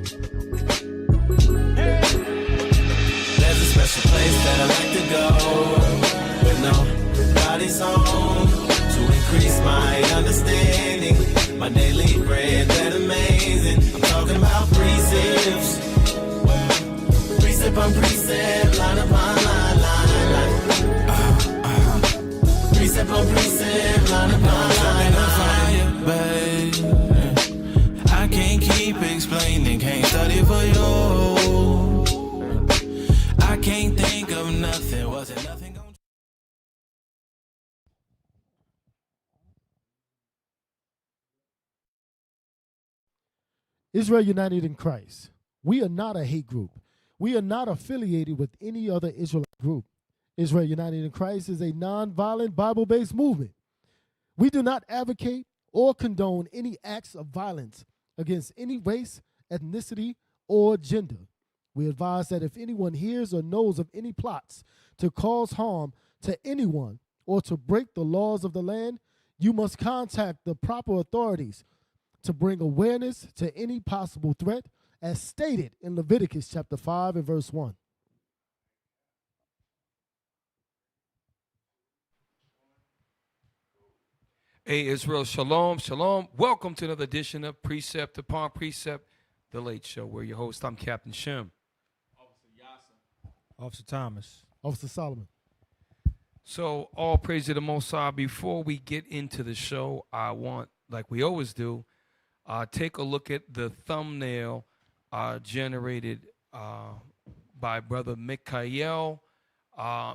There's a special place that I like to go, but nobody's home to increase my understanding. My daily bread, that amazing. I'm talking about precepts, precept on precept, line upon line, line. Precept on precept, line upon line, line. Babe, I can't keep explaining, can't study for you. I can't think of nothing, wasn't nothing gonna... Israel United in Christ. We are not a hate group. We are not affiliated with any other Israelite group. Israel United in Christ is a nonviolent Bible-based movement. We do not advocate or condone any acts of violence against any race, ethnicity, or gender. We advise that if anyone hears or knows of any plots to cause harm to anyone or to break the laws of the land, you must contact the proper authorities to bring awareness to any possible threat, as stated in Leviticus chapter 5 and verse 1. Hey, Israel, shalom, shalom. Welcome to another edition of Precept Upon Precept, The Late Show. We're your host. I'm Captain Shem. Officer Thomas. Officer Solomon. So, all praise to the Most High. Before we get into the show, I want, like we always do, take a look at the thumbnail generated by Brother Mikhail.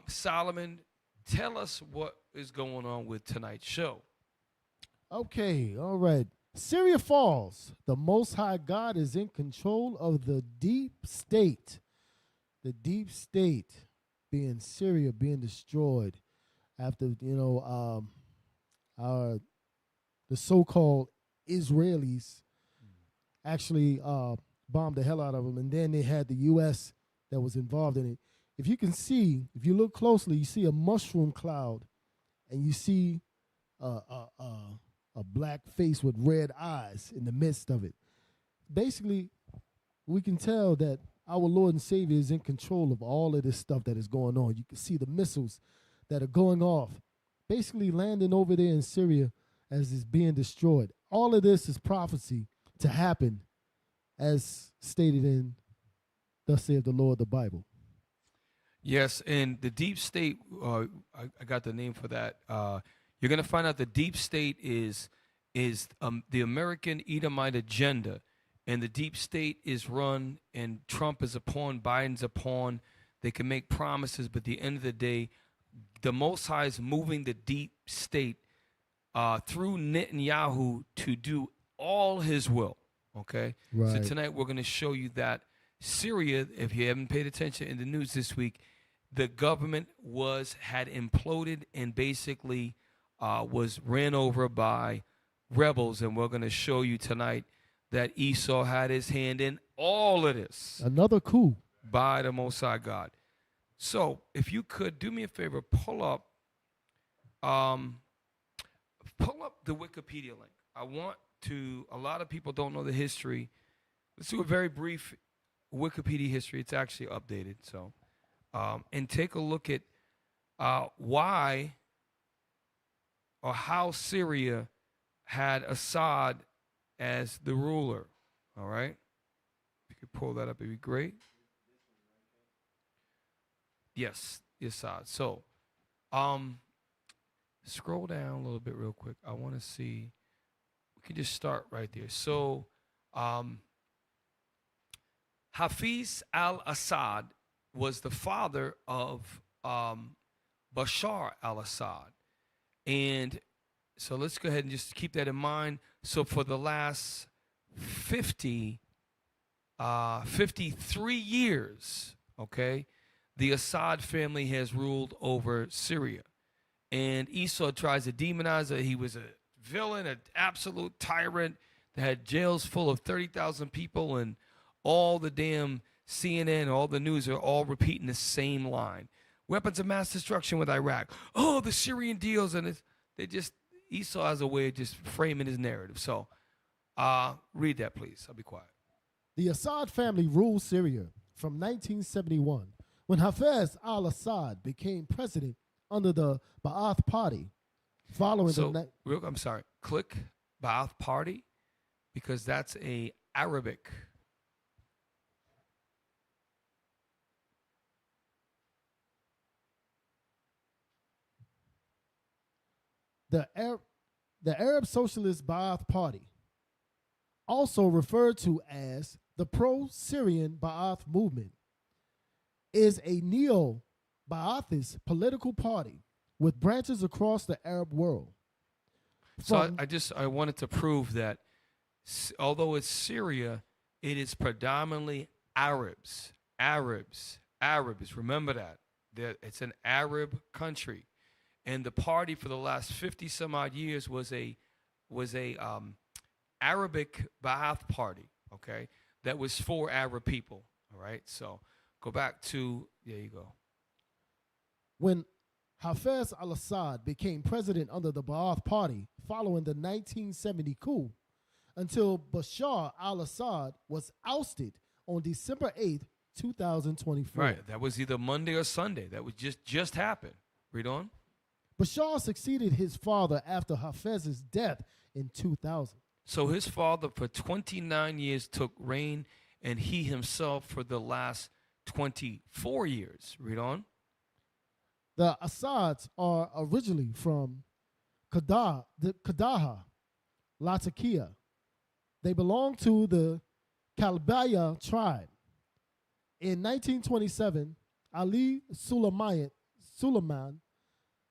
Solomon, tell us what is going on with tonight's show. Okay, all right. Syria falls. The Most High God is in control of the deep state. The deep state being Syria being destroyed after, the so-called Israelis actually bombed the hell out of them, and then they had the U.S. that was involved in it. If you can see, if you look closely, you see a mushroom cloud, and you see a black face with red eyes in the midst of it. Basically, we can tell that our Lord and Savior is in control of all of this stuff that is going on. You can see the missiles that are going off, basically landing over there in Syria as it's being destroyed. All of this is prophecy to happen as stated in Thus saith the Lord, the Bible. Yes, and the deep state, I got the name for that. You're going to find out the deep state is the American Edomite agenda. And the deep state is run, and Trump is a pawn, Biden's a pawn. They can make promises, but at the end of the day, the Most High is moving the deep state through Netanyahu to do all his will, okay? Right. So tonight we're going to show you that Syria, if you haven't paid attention in the news this week, the government had imploded and basically was ran over by rebels, and we're going to show you tonight that Esau had his hand in all of this. Another coup. By the Most High God. So, if you could do me a favor, pull up the Wikipedia link. I want to, a lot of people don't know the history. Let's do a very brief Wikipedia history. It's actually updated. So, and take a look at why or how Syria had Assad as the ruler. All right? If you could pull that up, it'd be great. Yes, Assad. So, scroll down a little bit real quick. I want to see. We can just start right there. So, Hafiz al-Assad was the father of Bashar al-Assad. And so let's go ahead and just keep that in mind. So for the last 53 years, okay, the Assad family has ruled over Syria. And Esau tries to demonize it. He was a villain, an absolute tyrant that had jails full of 30,000 people, and all the damn CNN, all the news are all repeating the same line. Weapons of mass destruction with Iraq. Oh, the Syrian deals. And Esau has a way of just framing his narrative. So read that, please. I'll be quiet. The Assad family ruled Syria from 1971 when Hafez al-Assad became president under the Ba'ath Party following So, I'm sorry. Click Ba'ath Party because that's a Arabic. the Arab Socialist Ba'ath Party, also referred to as the pro-Syrian Ba'ath movement, is a neo-Ba'athist political party with branches across the Arab world. So I wanted to prove that although it's Syria, it is predominantly Arabs. Remember that. It's an Arab country. And the party for the last 50 some odd years was a Arabic Ba'ath party, okay, that was for Arab people, all right? So go back to, there you go. When Hafez al-Assad became president under the Ba'ath Party following the 1970 coup, until Bashar al-Assad was ousted on December 8th, 2024. Right, that was either Monday or Sunday. That was just happened. Read on. Bashar succeeded his father after Hafez's death in 2000. So his father for 29 years took reign, and he himself for the last 24 years. Read on. The Assads are originally from Kadaha, Latakia. They belong to the Kalbaya tribe. In 1927, Ali Suleiman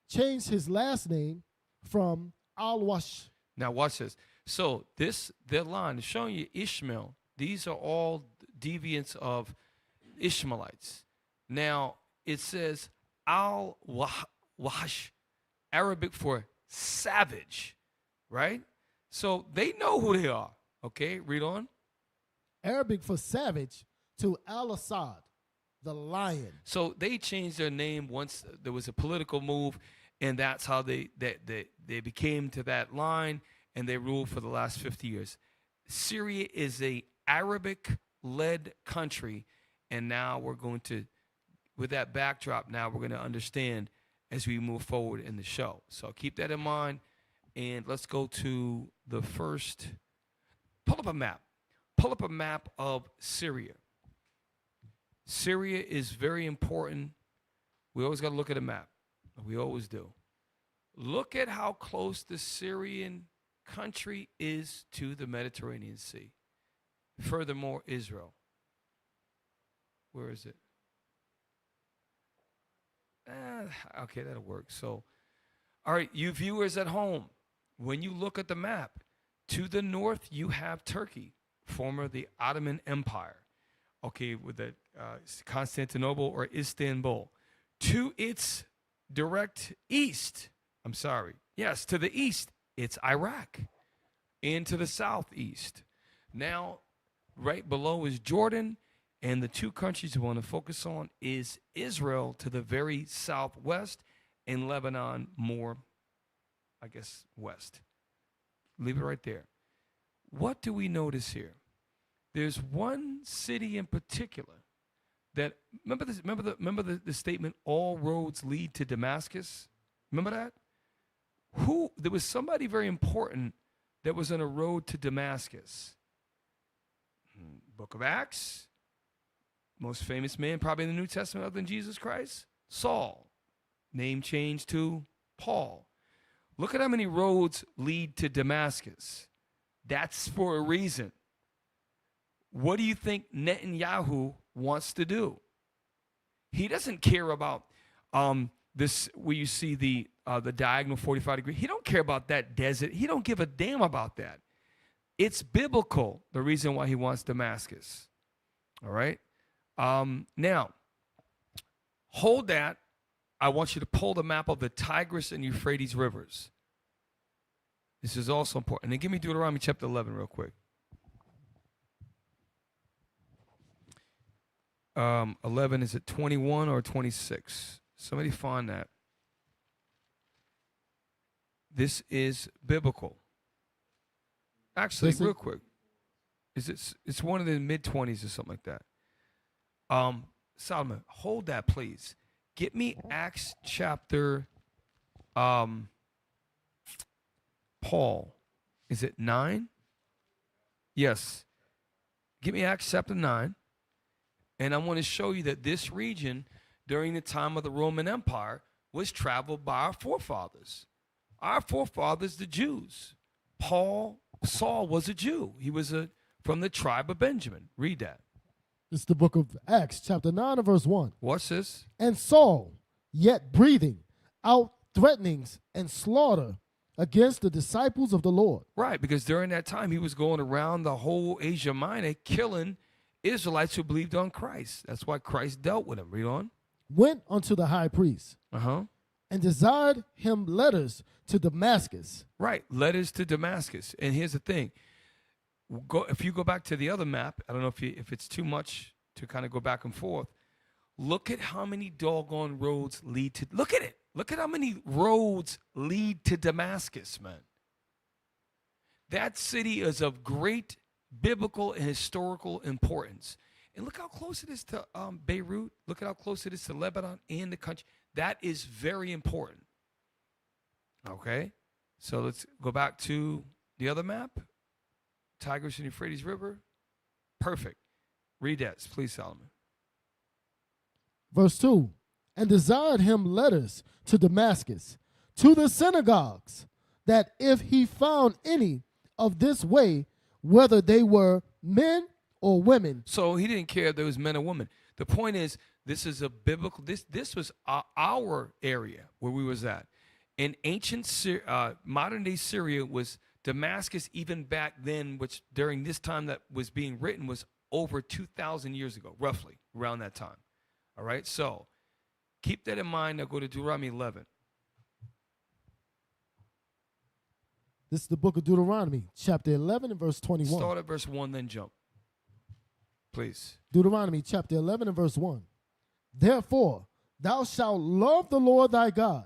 changed his last name from Al-Wash. Now watch this. So their line is showing you Ishmael. These are all deviants of Ishmaelites. Now it says Al-Wash, Arabic for savage, right? So they know who they are. Okay, read on. Arabic for savage to Al-Assad, the lion. So they changed their name once there was a political move, and that's how they became to that line, and they ruled for the last 50 years. Syria is a Arabic-led country, and now we're going to, with that backdrop, now we're going to understand as we move forward in the show. So keep that in mind, and let's go to the first. Pull up a map. Pull up a map of Syria. Syria is very important. We always got to look at a map. We always do. Look at how close the Syrian country is to the Mediterranean Sea. Furthermore, Israel. Where is it? Okay, that'll work. So, all right, you viewers at home, when you look at the map, to the north you have Turkey, former the Ottoman Empire. Okay, with the Constantinople or Istanbul. To its direct east, to the east, it's Iraq. And to the southeast. Now, right below is Jordan, and the two countries we want to focus on is Israel to the very southwest, and Lebanon more, I guess, west. Leave it right there. What do we notice here? There's one city in particular that, remember the statement, all roads lead to Damascus? Remember that? There was somebody very important that was on a road to Damascus. Book of Acts, most famous man probably in the New Testament other than Jesus Christ, Saul, name changed to Paul. Look at how many roads lead to Damascus. That's for a reason. What do you think Netanyahu wants to do? He doesn't care about this where you see the diagonal 45 degree. He don't care about that desert. He don't give a damn about that. It's biblical, the reason why he wants Damascus. All right? Now, hold that. I want you to pull the map of the Tigris and Euphrates rivers. This is also important. And then give me Deuteronomy chapter 11 real quick. 11, is it 21 or 26? Somebody find that. This is biblical. Actually, real quick. It's one of the mid-20s or something like that. Solomon, hold that, please. Get me Acts chapter, Paul. Is it 9? Yes. Give me Acts chapter 9. And I want to show you that this region, during the time of the Roman Empire, was traveled by our forefathers. Our forefathers, the Jews. Saul was a Jew. He was from the tribe of Benjamin. Read that. This is the book of Acts, chapter 9 and verse 1. What's this? And Saul, yet breathing out threatenings and slaughter against the disciples of the Lord. Right, because during that time, he was going around the whole Asia Minor killing Israelites who believed on Christ. That's why Christ dealt with them. Read on. Went unto the high priest and desired him letters to Damascus. Right, letters to Damascus. And here's the thing. If you go back to the other map, I don't know if it's too much to kind of go back and forth. Look at how many doggone roads lead to, look at it. Look at how many roads lead to Damascus, man. That city is of great biblical and historical importance. And look how close it is to Beirut. Look at how close it is to Lebanon and the country. That is very important. Okay? So let's go back to the other map. Tigris and Euphrates River. Perfect. Read that, please, Solomon. Verse 2. And desired him letters to Damascus, to the synagogues, that if he found any of this way, whether they were men or women. So he didn't care if there was men or women. The point is, this is a biblical, this was our area where we was at. In ancient modern-day Syria was Damascus, even back then, which during this time that was being written was over 2,000 years ago, roughly, around that time. All right, so keep that in mind. Now go to Deuteronomy 11. This is the book of Deuteronomy, chapter 11 and verse 21. Start at verse 1, then jump. Please. Deuteronomy, chapter 11 and verse 1. Therefore, thou shalt love the Lord thy God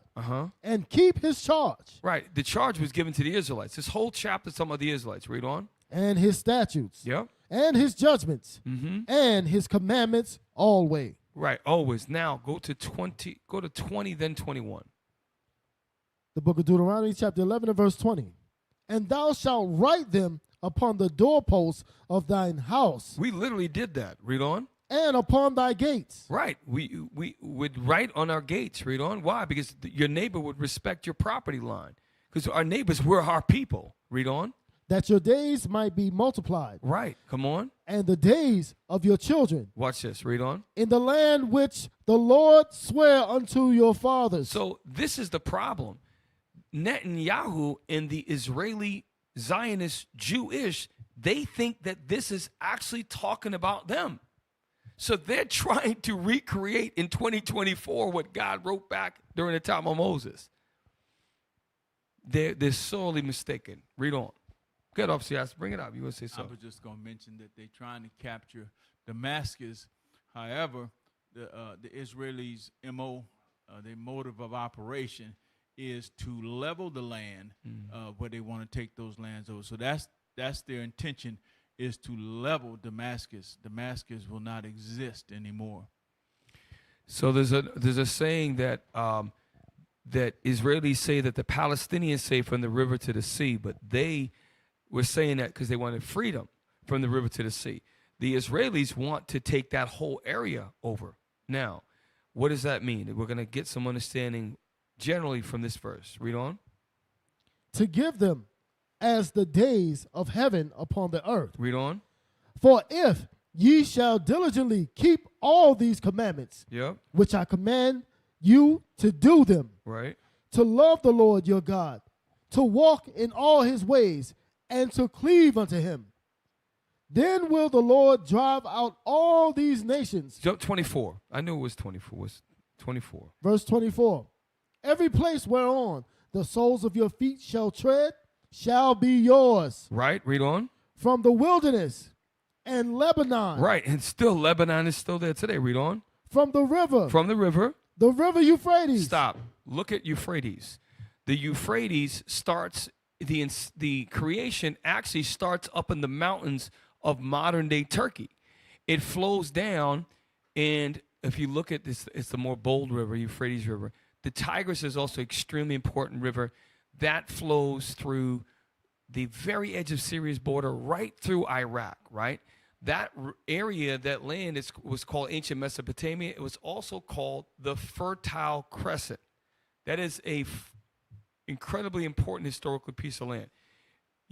and keep his charge. Right. The charge was given to the Israelites. This whole chapter is talking about the Israelites. Read on. And his statutes. Yep. And his judgments. And his commandments always. Right. Always. Now go to 20. Go to 20, then 21. The book of Deuteronomy, chapter 11 and verse 20. And thou shalt write them upon the doorposts of thine house. We literally did that. Read on. And upon thy gates. Right. We would write on our gates. Read on. Why? Because your neighbor would respect your property line. Because our neighbors were our people. Read on. That your days might be multiplied. Right. Come on. And the days of your children. Watch this. Read on. In the land which the Lord sware unto your fathers. So this is the problem. Netanyahu and the Israeli Zionist Jewish, they think that this is actually talking about them. So they're trying to recreate in 2024 what God wrote back during the time of Moses. They're sorely mistaken. Read on. Good, Officer Yass. Bring it up. You want to say something? I was just going to mention that they're trying to capture Damascus. However, the Israelis' MO, their motive of operation, is to level the land where they want to take those lands over. So that's their intention, is to level Damascus. Damascus will not exist anymore. So there's a saying that that Israelis say that the Palestinians say from the river to the sea, but they were saying that because they wanted freedom from the river to the sea. The Israelis want to take that whole area over. Now, what does that mean? We're going to get some understanding generally from this verse. Read on. To give them as the days of heaven upon the earth. Read on. For if ye shall diligently keep all these commandments, which I command you to do them, right? To love the Lord your God, to walk in all his ways, and to cleave unto him, then will the Lord drive out all these nations. Jump 24. I knew it was 24. It was 24. Verse 24. Every place whereon the soles of your feet shall tread shall be yours. Right. Read on. From the wilderness and Lebanon. Right. And still Lebanon is still there today. Read on. From the river. From the river. The river Euphrates. Stop. Look at Euphrates. The Euphrates starts, the creation actually starts up in the mountains of modern-day Turkey. It flows down, and if you look at this, it's the more bold river, Euphrates River. The Tigris is also an extremely important river that flows through the very edge of Syria's border, right through Iraq, right? That area, that land was called ancient Mesopotamia. It was also called the Fertile Crescent. That is a incredibly important historical piece of land.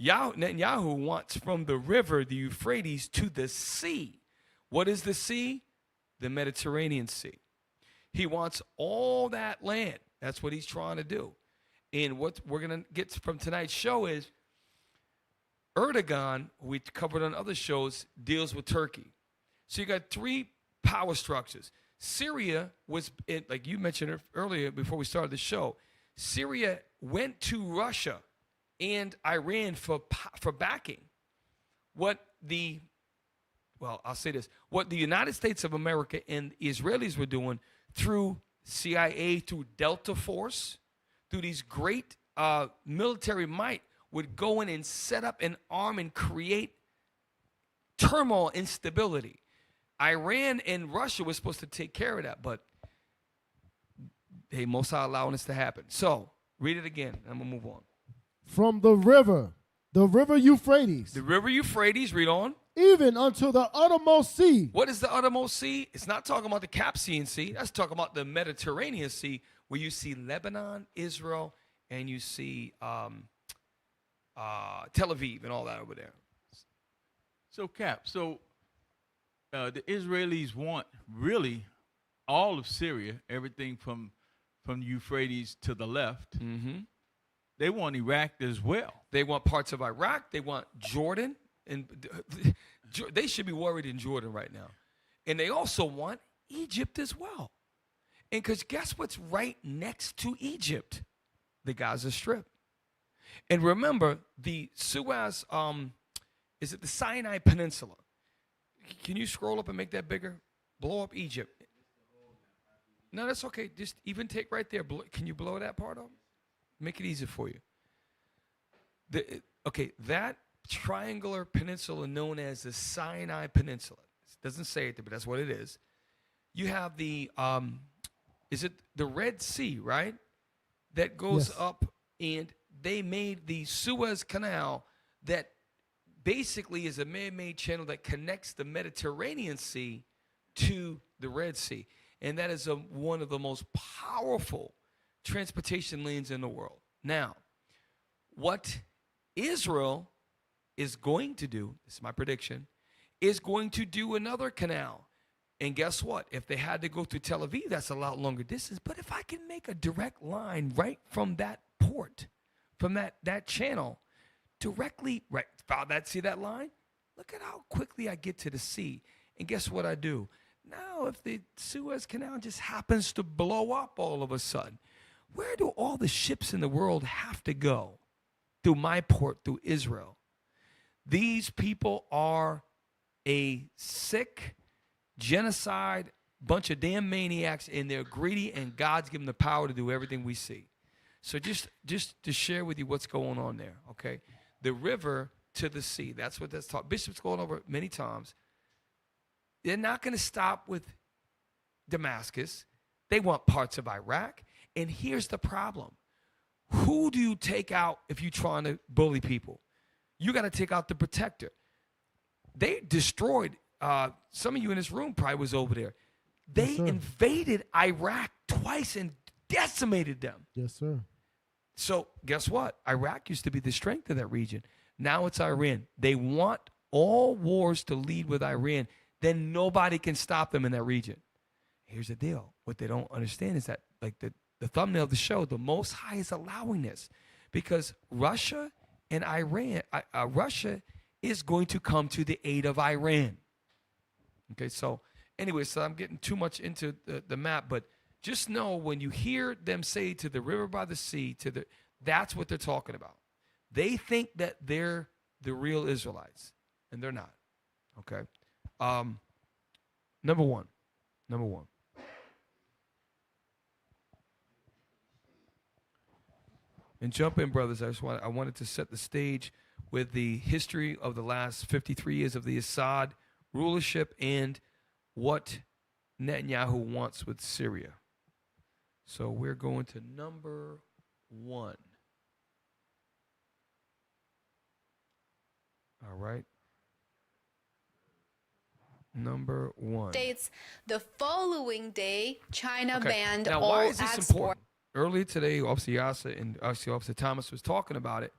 Netanyahu wants from the river, the Euphrates, to the sea. What is the sea? The Mediterranean Sea. He wants all that land. That's what he's trying to do. And what we're going to get from tonight's show is Erdogan, who we covered on other shows, deals with Turkey. So you got three power structures. Syria was, like you mentioned earlier before we started the show, Syria went to Russia and Iran for backing. I'll say this. What the United States of America and the Israelis were doing through CIA, through Delta Force, through these great military might, would go in and set up an arm and create turmoil, instability. Iran and Russia were supposed to take care of that, but they most are allowing this to happen. So, read it again, and I'm going to move on. From the river Euphrates. The river Euphrates, read on. Even unto the uttermost sea. What is the uttermost sea? It's not talking about the Caspian Sea. That's talking about the Mediterranean Sea, where you see Lebanon, Israel, and you see Tel Aviv and all that over there. So, Cap, the Israelis want really all of Syria, everything from Euphrates to the left. Mm-hmm. They want Iraq as well. They want parts of Iraq. They want Jordan. And they should be worried in Jordan right now. And they also want Egypt as well. And because guess what's right next to Egypt? The Gaza Strip. And remember, the Suez, is it the Sinai Peninsula? Can you scroll up and make that bigger? Blow up Egypt. No, that's okay. Just even take right there. Can you blow that part up? Make it easy for you. That triangular peninsula known as the Sinai Peninsula. It doesn't say it there, but that's what it is. You have the, is it the Red Sea, right? That goes up, and they made the Suez Canal that basically is a man-made channel that connects the Mediterranean Sea to the Red Sea. And that is one of the most powerful transportation lanes in the world. Now, what Israel is going to do, this is my prediction, is going to do another canal. And guess what? If they had to go through Tel Aviv, that's a lot longer distance. But if I can make a direct line right from that port, from that channel, directly, right, see that line? Look at how quickly I get to the sea. And guess what I do? Now, if the Suez Canal just happens to blow up all of a sudden, where do all the ships in the world have to go? Through my port, through Israel. These people are a sick, genocide, bunch of damn maniacs, and they're greedy, and God's given the power to do everything we see. So just to share with you what's going on there, okay? The river to the sea, that's what that's taught. Bishop's gone over it many times. They're not going to stop with Damascus. They want parts of Iraq. And here's the problem. Who do you take out if you're trying to bully people? You got to take out the protector. They destroyed, some of you in this room probably was over there. They invaded Iraq twice and decimated them. Yes, sir. So guess what? Iraq used to be the strength of that region. Now it's Iran. They want all wars to lead with Iran. Then nobody can stop them in that region. Here's the deal. What they don't understand is that, like the thumbnail of the show, the Most High is allowing this because Russia and Iran, Russia is going to come to the aid of Iran. Okay, so anyway, so I'm getting too much into the map, but just know when you hear them say to the river by the sea, that's what they're talking about. They think that they're the real Israelites, and they're not. Okay. Number one. And jump in, brothers. I wanted to set the stage with the history of the last 53 years of the Assad rulership and what Netanyahu wants with Syria. So we're going to number 1. All right. Number 1. States the following day, China Okay. banned Now, all why is this export. important? Earlier today, Officer Yasa and Officer Thomas was talking about it.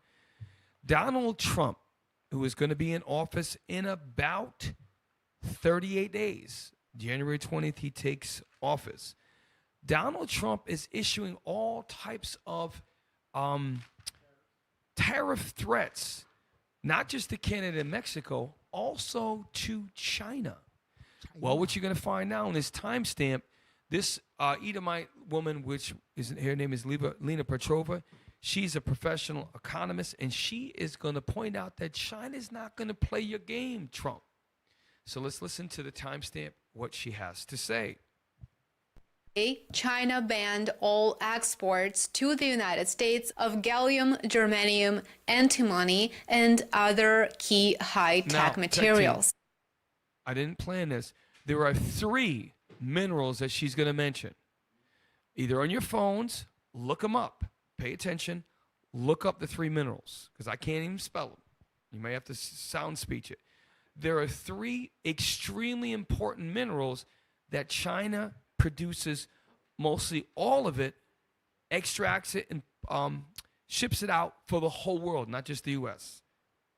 Donald Trump, who is going to be in office in about 38 days, January 20th, he takes office. Donald Trump is issuing all types of tariff threats, not just to Canada and Mexico, also to China. Well, what you're going to find now in this timestamp, this Edomite woman, which is her name is Lena Petrova, she's a professional economist, and she is going to point out that China's not going to play your game, Trump. So let's listen to the timestamp, what she has to say. China banned all exports to the United States of gallium, germanium, antimony, and other key high-tech Now, materials. I didn't plan this. There are 3 minerals that she's going to mention. Either on your phones, look them up. Pay attention. Look up the 3 minerals, because I can't even spell them. You may have to sound speech it. There are 3 extremely important minerals that China produces, mostly all of it, extracts it, and ships it out for the whole world, not just the U.S.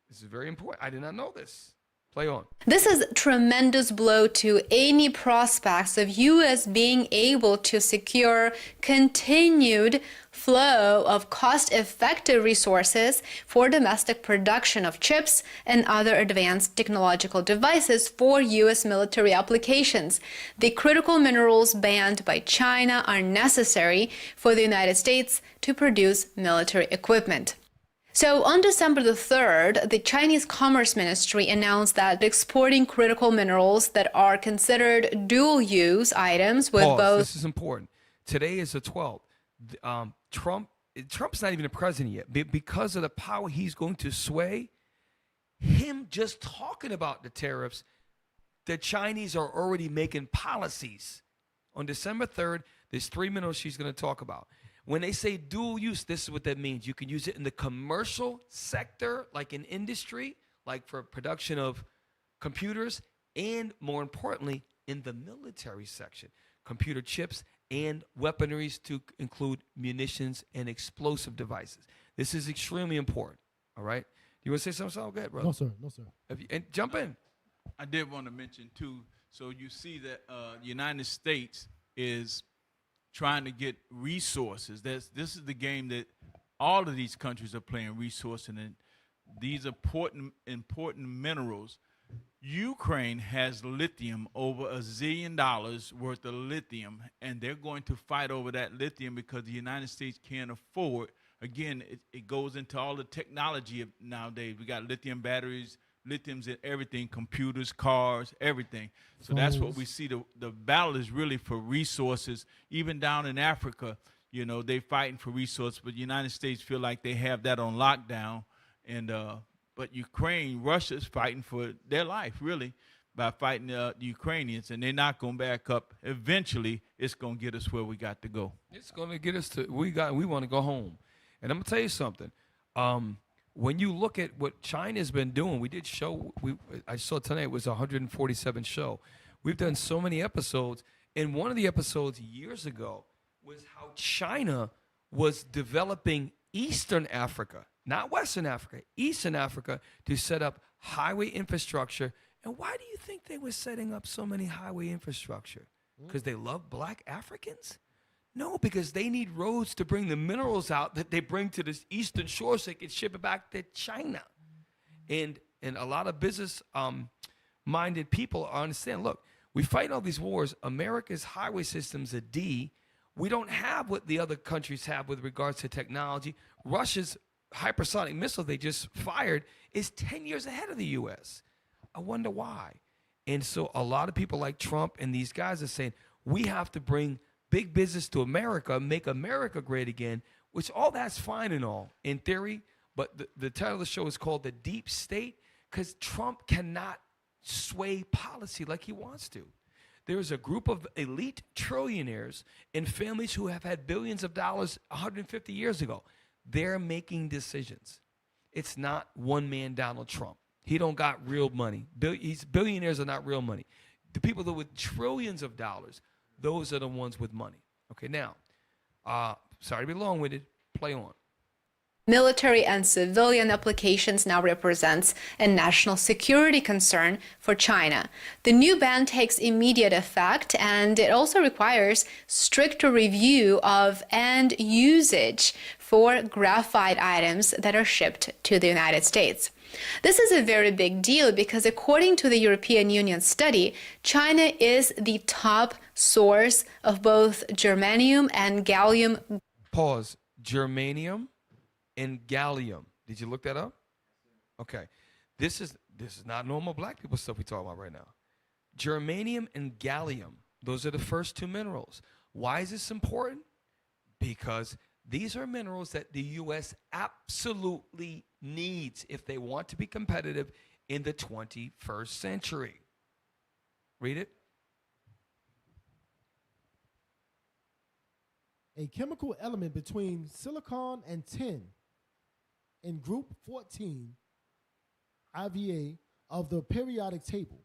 This is very important. I did not know this. Play on. This is a tremendous blow to any prospects of U.S. being able to secure continued flow of cost-effective resources for domestic production of chips and other advanced technological devices for U.S. military applications. The critical minerals banned by China are necessary for the United States to produce military equipment. So on December the 3rd, the Chinese Commerce Ministry announced that exporting critical minerals that are considered dual-use items with Pause. both... This is important. Today is the 12th. Trump's not even a president yet. Because of the power he's going to sway, him just talking about the tariffs, the Chinese are already making policies. On December 3rd, there's 3 minerals she's going to talk about. When they say dual use, this is what that means. You can use it in the commercial sector, like in industry, like for production of computers, and more importantly, in the military section, computer chips and weaponries to include munitions and explosive devices. This is extremely important, all right? You want to say something? Go ahead, brother. No, sir. No, sir. And jump in. I did want to mention, too, so you see that the United States is trying to get resources. This is the game that all of these countries are playing, resources, and these important minerals. Ukraine has lithium, over $1 zillion worth of lithium, and they're going to fight over that lithium because the United States can't afford. Again, it goes into all the technology of nowadays. We got lithium batteries, lithium's in everything, computers, cars, everything. So that's what we see. The battle is really for resources. Even down in Africa, you know, they're fighting for resources, but the United States feel like they have that on lockdown. And but Ukraine, Russia's fighting for their life, really, by fighting the Ukrainians, and they're not going to back up. Eventually, it's going to get us where we got to go. It's going to get us to we want to go home. And I'm going to tell you something. When you look at what China's been doing, we did show. I saw tonight it was a 147 show. We've done so many episodes, and one of the episodes years ago was how China was developing Eastern Africa, not Western Africa, Eastern Africa, to set up highway infrastructure. And why do you think they were setting up so many highway infrastructure? Because they love black Africans? No, because they need roads to bring the minerals out that they bring to this eastern shore so they can ship it back to China. And a lot of business-minded people understand, look, we fight all these wars. America's highway system's a D. We don't have what the other countries have with regards to technology. Russia's hypersonic missile they just fired is 10 years ahead of the U.S. I wonder why. And so a lot of people like Trump and these guys are saying, we have to bring big business to America, make America great again, which all that's fine and all in theory, But the title of the show is called The Deep State because Trump cannot sway policy like he wants to. There is a group of elite trillionaires and families who have had billions of dollars 150 years ago. They're making decisions. It's not one man Donald Trump. He don't got real money. Billionaires are not real money. The people that with trillions of dollars, those are the ones with money. Okay, now, sorry to be long-winded. Play on. Military and civilian applications now represents a national security concern for China. The new ban takes immediate effect, and it also requires stricter review of end usage for graphite items that are shipped to the United States. This is a very big deal because according to the European Union study, China is the top source of both germanium and gallium. Pause. Germanium and gallium. Did you look that up? Okay. This is not normal black people stuff we're talking about right now. Germanium and gallium. Those are the first two minerals. Why is this important? Because these are minerals that the U.S. absolutely needs if they want to be competitive in the 21st century. Read it. A chemical element between silicon and tin in group 14 IVA of the periodic table.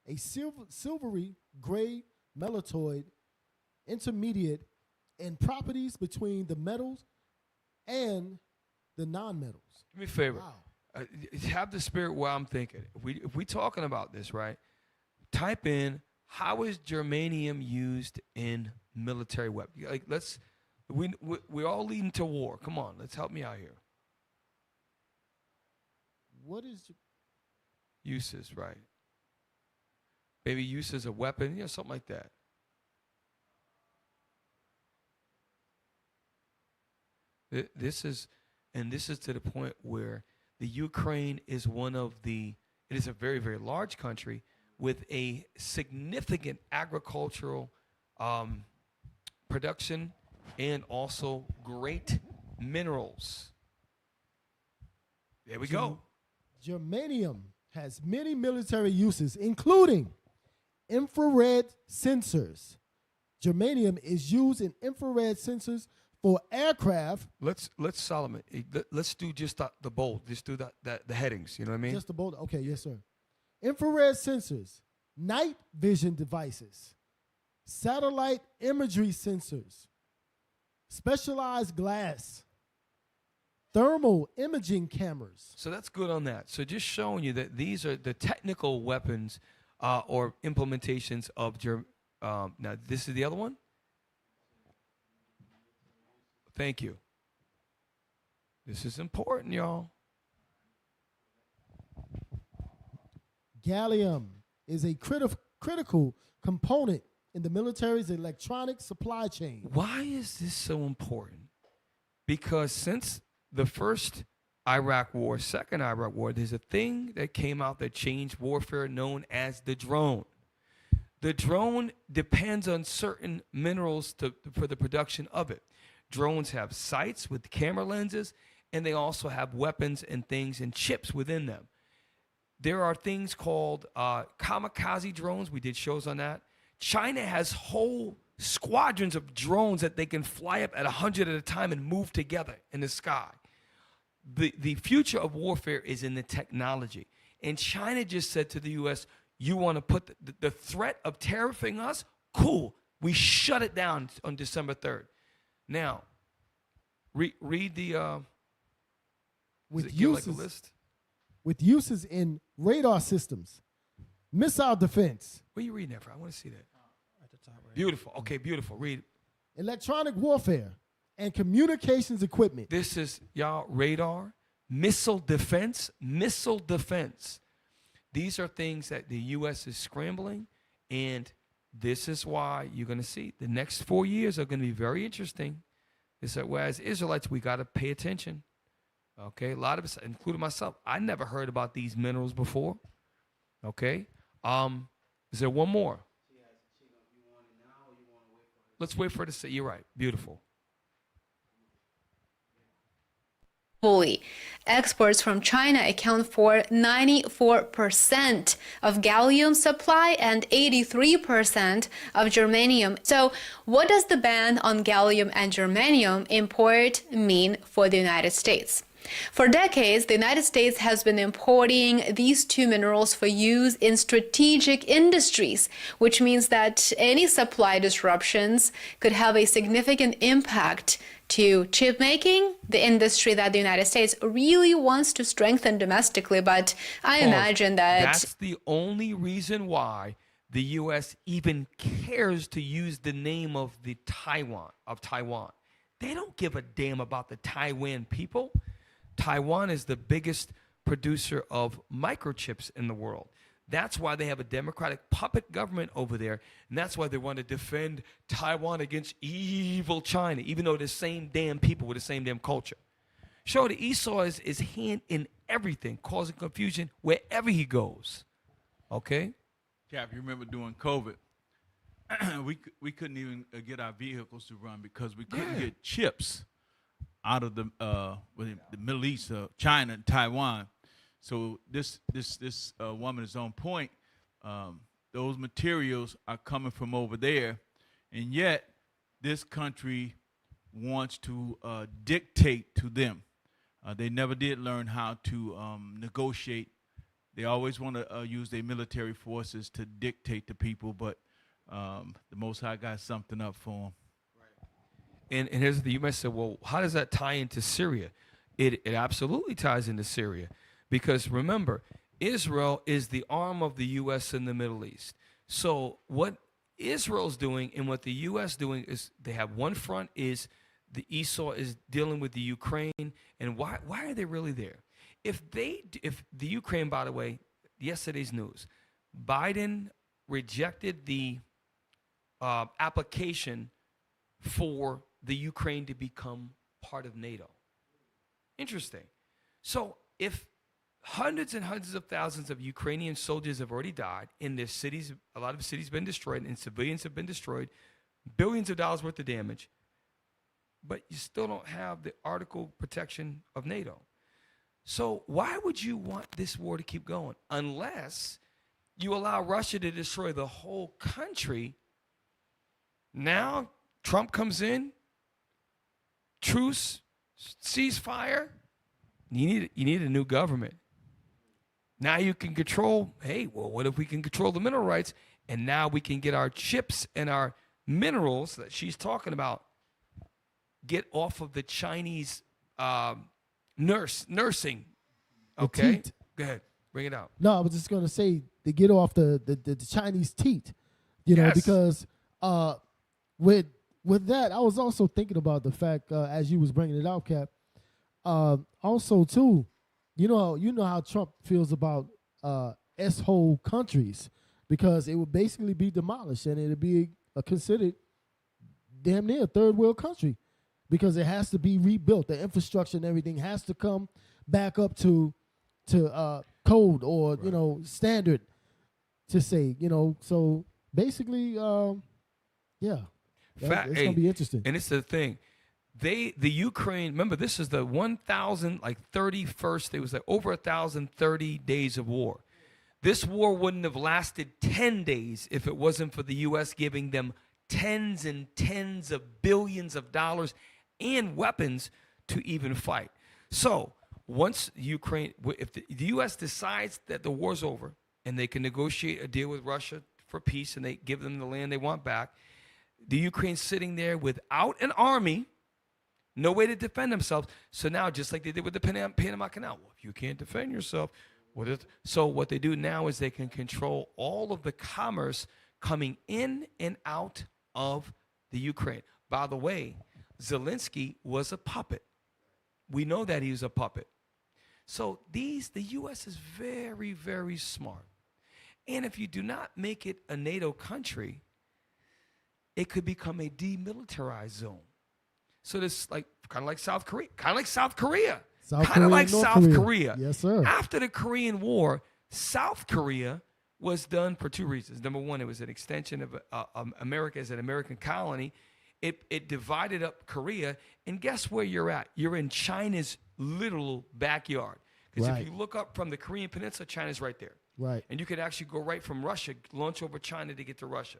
A silvery gray metalloid intermediate in properties between the metals and the non-metals. Do me a favor. Wow. Have the spirit where I'm thinking. If we talking about this, right? Type in, how is germanium used in military weapons? Like, we're all leading to war. Come on, let's help me out here. What is Uses, right? Maybe use as a weapon, something like that. This is to the point where the Ukraine is it is a very, very large country with a significant agricultural production and also great minerals. There we go. Germanium has many military uses, including infrared sensors. Germanium is used in infrared sensors for aircraft. Let's Solomon. Let's do just the bold. Just do the headings. You know what I mean? Just the bold. Okay, yes, sir. Infrared sensors, night vision devices, satellite imagery sensors, specialized glass, thermal imaging cameras. So that's good on that. So just showing you that these are the technical weapons or implementations of now this is the other one. Thank you. This is important, y'all. Gallium is a critical component in the military's electronic supply chain. Why is this so important? Because since the first Iraq War, second Iraq War, there's a thing that came out that changed warfare known as the drone. The drone depends on certain minerals for the production of it. Drones have sights with camera lenses, and they also have weapons and things and chips within them. There are things called kamikaze drones. We did shows on that. China has whole squadrons of drones that they can fly up at 100 at a time and move together in the sky. The future of warfare is in the technology. And China just said to the U.S., you want to put the threat of tariffing us? Cool. We shut it down on December 3rd. Now, read the with uses, like a list? With uses in radar systems, missile defense. Where are you reading that from? I want to see that. At the top right. Beautiful. Okay, beautiful. Read. Electronic warfare and communications equipment. This is, y'all, radar, missile defense. These are things that the U.S. is scrambling, and this is why you're going to see the next 4 years are going to be very interesting. It's that whereas Israelites, we got to pay attention. Okay, a lot of us, including myself, I never heard about these minerals before. Okay, is there one more? Let's wait for her to say. You're right. Beautiful. globally. Exports from China account for 94% of gallium supply and 83% of germanium. So what does the ban on gallium and germanium import mean for the United States? For decades, the United States has been importing these two minerals for use in strategic industries, which means that any supply disruptions could have a significant impact to chip making, the industry that the United States really wants to strengthen domestically. But I imagine that that's the only reason why the U.S. even cares to use the name of Taiwan. They don't give a damn about the Taiwan people. Taiwan is the biggest producer of microchips in the world. That's why they have a democratic puppet government over there, and that's why they want to defend Taiwan against evil China, even though they're the same damn people with the same damn culture. Show that Esau is hand in everything, causing confusion wherever he goes. Okay? Cap, you remember during COVID, we couldn't even get our vehicles to run because we couldn't get chips out of the Middle East, China and Taiwan. So this woman is on point. Those materials are coming from over there, and yet this country wants to dictate to them. They never did learn how to negotiate. They always want to use their military forces to dictate to people, but the Most High got something up for them. And here's the, you might say, well, how does that tie into Syria? It absolutely ties into Syria, because remember, Israel is the arm of the U.S. in the Middle East. So what Israel's doing and what the U.S. doing is they have one front is the Esau is dealing with the Ukraine. And why are they really there? If the Ukraine, by the way, yesterday's news, Biden rejected the application for the Ukraine to become part of NATO. Interesting. So if hundreds and hundreds of thousands of Ukrainian soldiers have already died in their cities, a lot of cities have been destroyed, and civilians have been destroyed, billions of dollars worth of damage, but you still don't have the article protection of NATO. So why would you want this war to keep going unless you allow Russia to destroy the whole country? Now Trump comes in, truce, ceasefire. You need a new government. Now you can control, hey, well, what if we can control the mineral rights? And now we can get our chips and our minerals that she's talking about, get off of the Chinese nursing. Okay? Go ahead. Bring it out. No, I was just going to say to get off the Chinese teat, you know, because with that, I was also thinking about the fact, as you was bringing it out, Cap, also, too, you know how Trump feels about S-hole countries, because it would basically be demolished and it would be considered damn near a third world country, because it has to be rebuilt. The infrastructure and everything has to come back up to code or, you know, standard, to say, you know. So basically, yeah. It's going to be interesting. And it's the thing. The Ukraine, remember, this is the 1,031st, it was like over 1,030 days of war. This war wouldn't have lasted 10 days if it wasn't for the U.S. giving them tens and tens of billions of dollars and weapons to even fight. So once Ukraine, if the U.S. decides that the war's over and they can negotiate a deal with Russia for peace and they give them the land they want back, the Ukraine's sitting there without an army, no way to defend themselves. So now, just like they did with the Panama Canal, well, if you can't defend yourself, so what they do now is they can control all of the commerce coming in and out of the Ukraine. By the way, Zelensky was a puppet. We know that he was a puppet. So the U.S. is very, very smart. And if you do not make it a NATO country, it could become a demilitarized zone. So this kind of like South Korea. Yes, sir. After the Korean War, South Korea was done for two reasons. Number one, it was an extension of America as an American colony. It divided up Korea, and guess where you're at? You're in China's literal backyard. Because Right. if you look up from the Korean Peninsula, China's right there. Right. And you could actually go right from Russia, launch over China to get to Russia.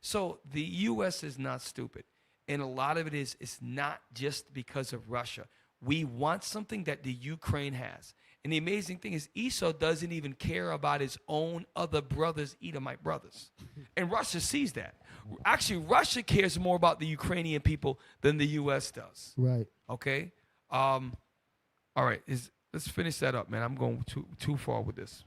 So the U.S. is not stupid. And a lot of it is, it's not just because of Russia. We want something that the Ukraine has. And the amazing thing is Esau doesn't even care about his own other brothers, Edomite brothers. And Russia sees that. Actually, Russia cares more about the Ukrainian people than the U.S. does. Right. Okay? All right. Let's finish that up, man. I'm going too far with this.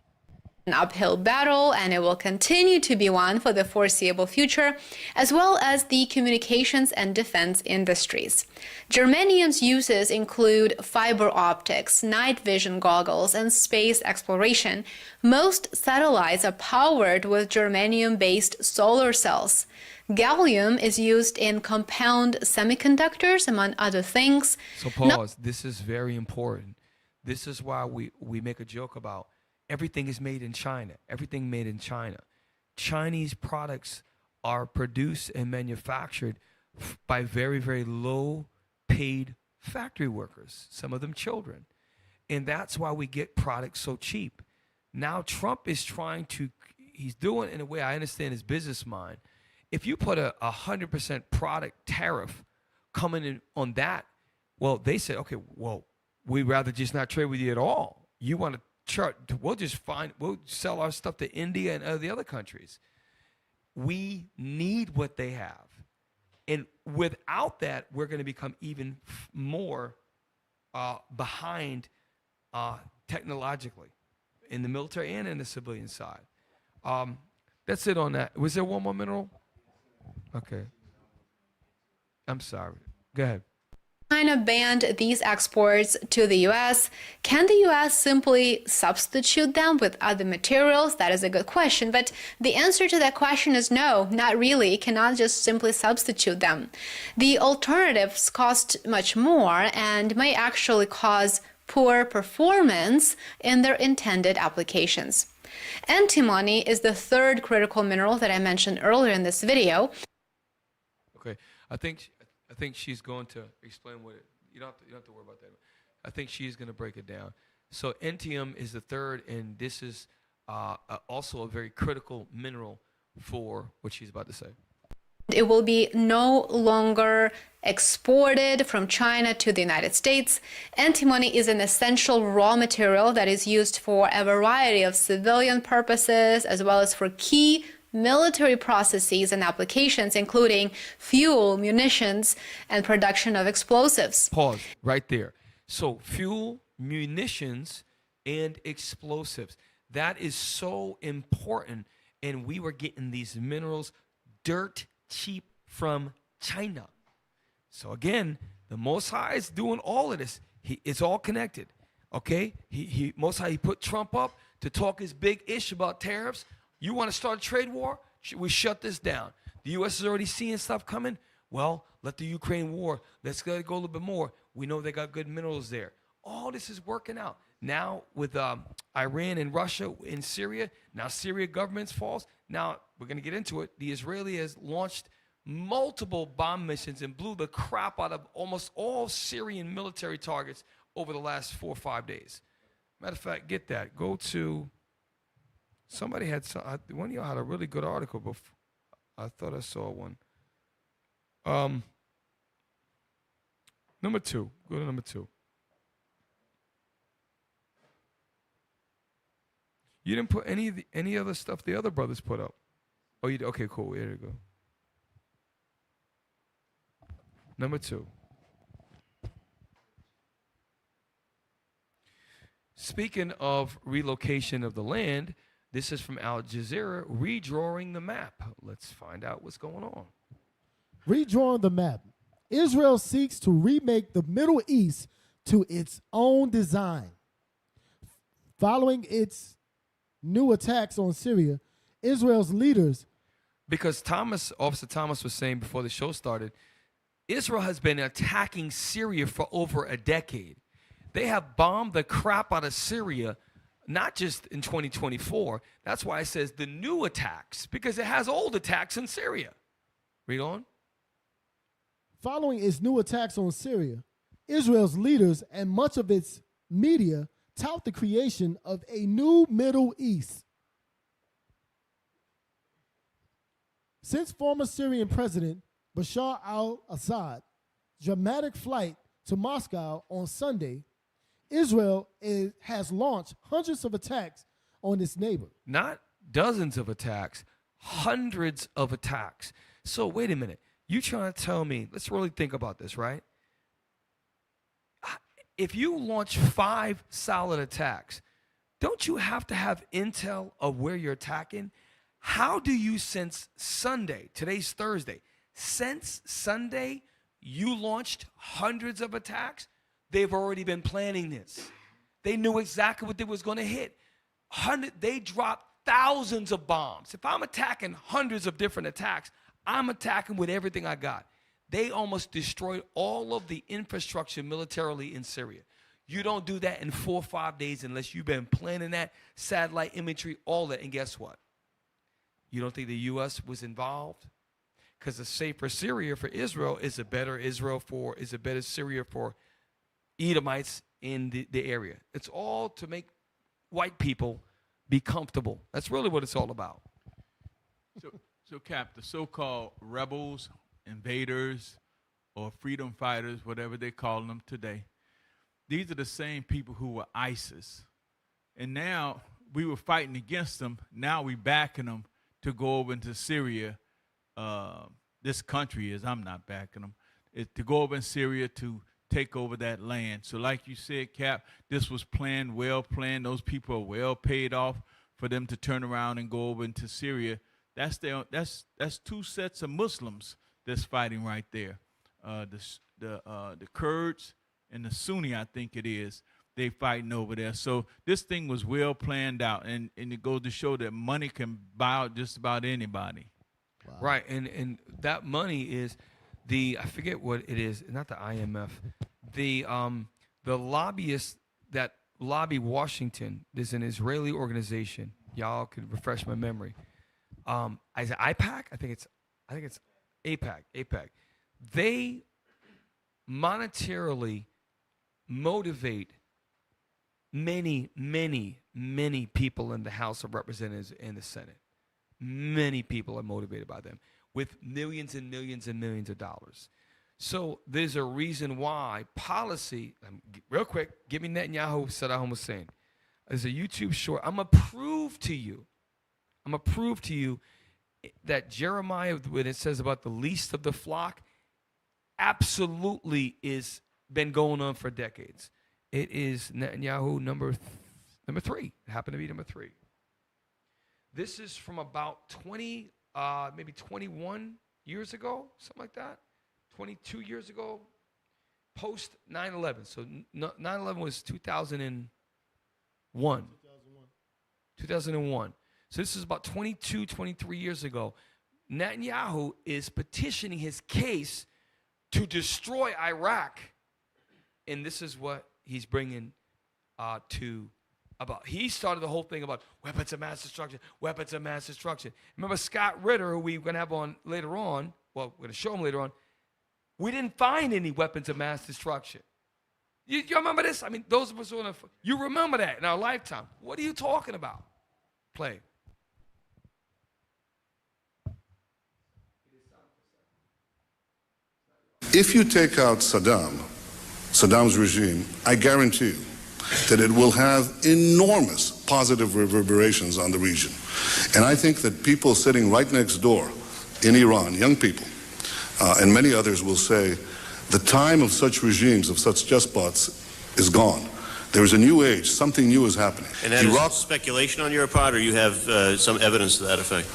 An uphill battle, and it will continue to be one for the foreseeable future, as well as the communications and defense industries. Germanium's uses include fiber optics, night vision goggles, and space exploration. Most satellites are powered with germanium-based solar cells. Gallium is used in compound semiconductors, among other things. So pause. This is very important. This is why we make a joke about everything is made in China. Everything made in China. Chinese products are produced and manufactured by very, very low-paid factory workers, some of them children. And that's why we get products so cheap. Now Trump is he's doing, in a way, I understand his business mind. If you put a 100% product tariff coming in on that, well, they said, okay, well, we'd rather just not trade with you at all. You want to we'll sell our stuff to India and the other countries. We need what they have. And without that, we're going to become even more behind technologically in the military and in the civilian side. That's it on that. Was there one more mineral? Okay. I'm sorry. Go ahead. China banned these exports to the U.S. Can the U.S. simply substitute them with other materials? That is a good question, but the answer to that question is no, not really. It cannot just simply substitute them. The alternatives cost much more and may actually cause poor performance in their intended applications. Antimony is the third critical mineral that I mentioned earlier in this video. Okay. I think she's going to explain what it. You don't have to worry about that. I think she's going to break it down. So antium is the third, and this is also a very critical mineral for what she's about to say. It will be no longer exported from China to the United States. Antimony is an essential raw material that is used for a variety of civilian purposes, as well as for key military processes and applications, including fuel, munitions, and production of explosives. Pause right there. So fuel, munitions, and explosives. That is so important. And we were getting these minerals dirt cheap from China. So again, the Most High is doing all of this. It's all connected. Okay? Most High, he put Trump up to talk his big ish about tariffs. You want to start a trade war? We shut this down. The U.S. is already seeing stuff coming. Well, let the Ukraine war, let's let it go a little bit more. We know they got good minerals there. All this is working out. Now with Iran and Russia in Syria, now Syria government's false. Now we're going to get into it. The Israeli has launched multiple bomb missions and blew the crap out of almost all Syrian military targets over the last 4 or 5 days. Matter of fact, get that. Go to... Somebody had one of y'all had a really good article before. I thought I saw one. Number 2. Go to number 2. You didn't put any other stuff the other brothers put up. Oh, you did? Okay, cool. There you go. Number 2. Speaking of relocation of the land, this is from Al Jazeera, redrawing the map. Let's find out what's going on. Redrawing the map. Israel seeks to remake the Middle East to its own design. Following its new attacks on Syria, Israel's leaders... Because Officer Thomas was saying before the show started, Israel has been attacking Syria for over a decade. They have bombed the crap out of Syria, not just in 2024. That's why it says the new attacks, because it has old attacks in Syria. Read on. Following its new attacks on Syria, Israel's leaders and much of its media tout the creation of a new Middle East. Since former Syrian President Bashar al-Assad's dramatic flight to Moscow on Sunday, Israel has launched hundreds of attacks on its neighbor. Not dozens of attacks, hundreds of attacks. So wait a minute. You trying to tell me, let's really think about this, right? If you launch 5 solid attacks, don't you have to have intel of where you're attacking? How do you, since Sunday, today's Thursday, since Sunday, you launched hundreds of attacks? They've already been planning this. They knew exactly what they was going to hit. They dropped thousands of bombs. If I'm attacking hundreds of different attacks, I'm attacking with everything I got. They almost destroyed all of the infrastructure militarily in Syria. You don't do that in 4 or 5 days unless you've been planning that, satellite imagery, all that. And guess what? You don't think the U.S. was involved? Because a safer Syria for Israel is a better Syria for Edomites in the area. It's all to make white people be comfortable. That's really what it's all about. So Cap, the so-called rebels, invaders, or freedom fighters, whatever they call them today, these are the same people who were ISIS. And now we were fighting against them. Now we backing them to go over into Syria. This country is, I'm not backing them, to go over in Syria to take over that land. So like you said, Cap, this was planned, well planned. Those people are well paid off for them to turn around and go over into Syria. That's 2 sets of Muslims that's fighting right there. The Kurds and the Sunni, I think it is, they fighting over there. So this thing was well planned out, and it goes to show that money can buy out just about anybody. Wow. Right, and that money is I forget what it is, not the IMF, the lobbyists that lobby Washington. There's an Israeli organization. Y'all could refresh my memory. Is it IPAC? I think it's APAC. They monetarily motivate many people in the House of Representatives and the Senate. Many people are motivated by them with millions and millions and millions of dollars. So there's a reason why policy, real quick, give me Netanyahu, Saddam Hussein. There's a YouTube short. I'm going to prove to you that Jeremiah, when it says about the least of the flock, absolutely is been going on for decades. It is Netanyahu number 3. It happened to be number 3. This is from about 21 years ago, something like that. 22 years ago, post 9/11. So 9/11 was 2001. 2001. So this is about 22, 23 years ago. Netanyahu is petitioning his case to destroy Iraq. And this is what he's bringing about. He started the whole thing about weapons of mass destruction. Remember Scott Ritter, who we're going to have on later on, well, we're going to show him later on, we didn't find any weapons of mass destruction. You remember this? I mean, those of us who you remember that in our lifetime. What are you talking about? Play. If you take out Saddam's regime, I guarantee you that it will have enormous positive reverberations on the region. And I think that people sitting right next door in Iran, young people, and many others will say, the time of such regimes, of such despots, is gone. There is a new age. Something new is happening. And that is speculation on your part, or you have some evidence to that effect?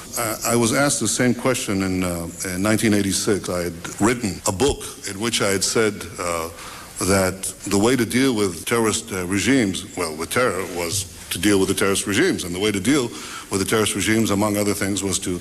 I was asked the same question in 1986. I had written a book in which I had said that the way to deal with terrorist regimes, well, with terror, was to deal with the terrorist regimes. And the way to deal with the terrorist regimes, among other things, was to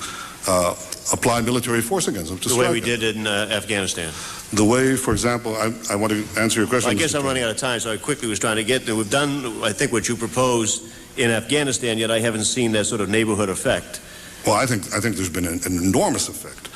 apply military force against them. The way we did in Afghanistan. The way, for example, I want to answer your question. Well, I guess I'm running out of time, so I quickly was trying to get there. We've done, I think, what you proposed in Afghanistan, yet I haven't seen that sort of neighborhood effect. Well, I think there's been an enormous effect.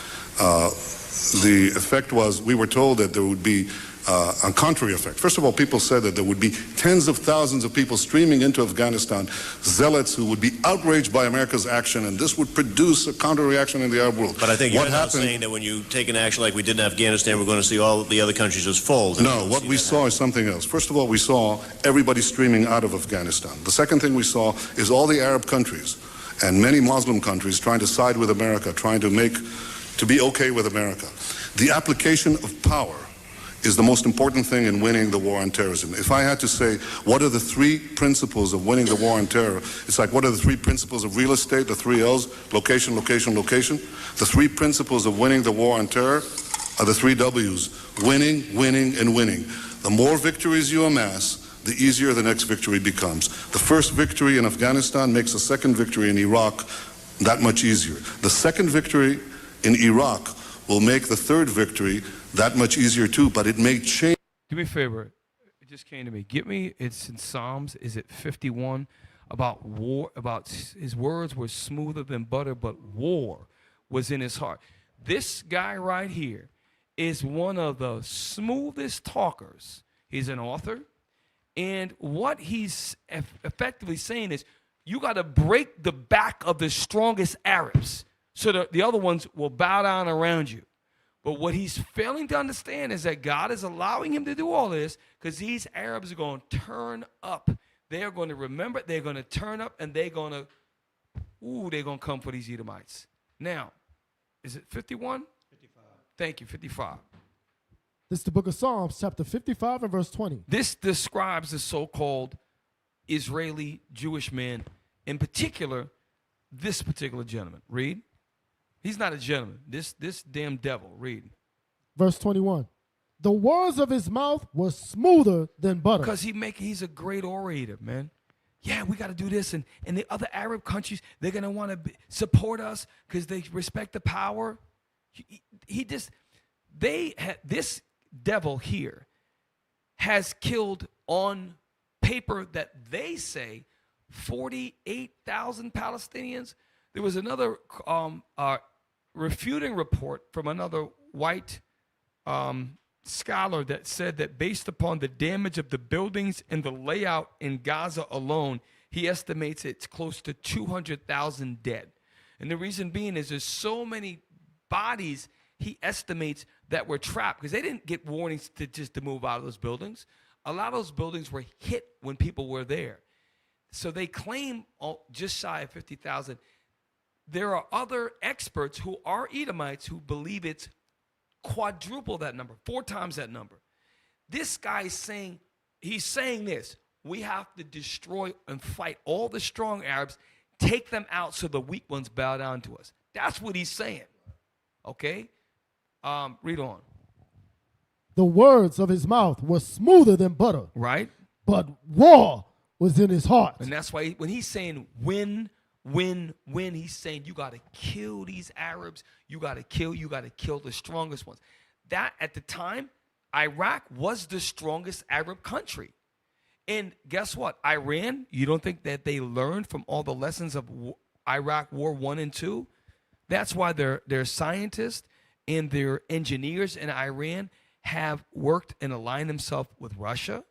the effect was, we were told that there would be a contrary effect. First of all, people said that there would be tens of thousands of people streaming into Afghanistan, zealots who would be outraged by America's action, and this would produce a counter-reaction in the Arab world. But I think you're now saying that when you take an action like we did in Afghanistan, we're going to see all the other countries just fold. No, what we saw is something else. First of all, we saw everybody streaming out of Afghanistan. The second thing we saw is all the Arab countries and many Muslim countries trying to side with America, trying to be okay with America. The application of power is the most important thing in winning the war on terrorism. If I had to say, what are the three principles of winning the war on terror? It's like, what are the three principles of real estate, the three L's, location, location, location? The three principles of winning the war on terror are the three W's, winning, winning, and winning. The more victories you amass, the easier the next victory becomes. The first victory in Afghanistan makes the second victory in Iraq that much easier. The second victory in Iraq will make the third victory that much easier too, but it may change. Do me a favor. It just came to me. It's in Psalms, is it 51? About war, about his words were smoother than butter, but war was in his heart. This guy right here is one of the smoothest talkers. He's an author. And what he's effectively saying is, you got to break the back of the strongest Arabs so that the other ones will bow down around you. But what he's failing to understand is that God is allowing him to do all this because these Arabs are going to turn up. They're going to remember, they're going to turn up, and they're going to come for these Edomites. Now, is it 51? 55. Thank you, 55. This is the book of Psalms, chapter 55 and verse 20. This describes the so-called Israeli Jewish man, in particular, this particular gentleman. Read. He's not a gentleman. This damn devil. Read. Verse 21. The words of his mouth were smoother than butter. Because he's a great orator, man. Yeah, we got to do this. And the other Arab countries, they're going to want to support us because they respect the power. This devil here has killed on paper that they say 48,000 Palestinians. There was another refuting report from another white scholar that said that based upon the damage of the buildings and the layout in Gaza alone, he estimates it's close to 200,000 dead. And the reason being is there's so many bodies he estimates that were trapped because they didn't get warnings to move out of those buildings. A lot of those buildings were hit when people were there. So they claim just shy of 50,000. There are other experts who are Edomites who believe it's quadruple that number, 4 times that number. This guy's saying, he's saying this, we have to destroy and fight all the strong Arabs, take them out so the weak ones bow down to us. That's what he's saying. Okay? Read on. The words of his mouth were smoother than butter. Right. But war was in his heart. And that's why when he's saying win, he's saying you got to kill these Arabs. You got to kill the strongest ones. That at the time, Iraq was the strongest Arab country. And guess what? Iran, you don't think that they learned from all the lessons of Iraq War 1 and 2? That's why their scientists and their engineers in Iran have worked and aligned themselves with Russia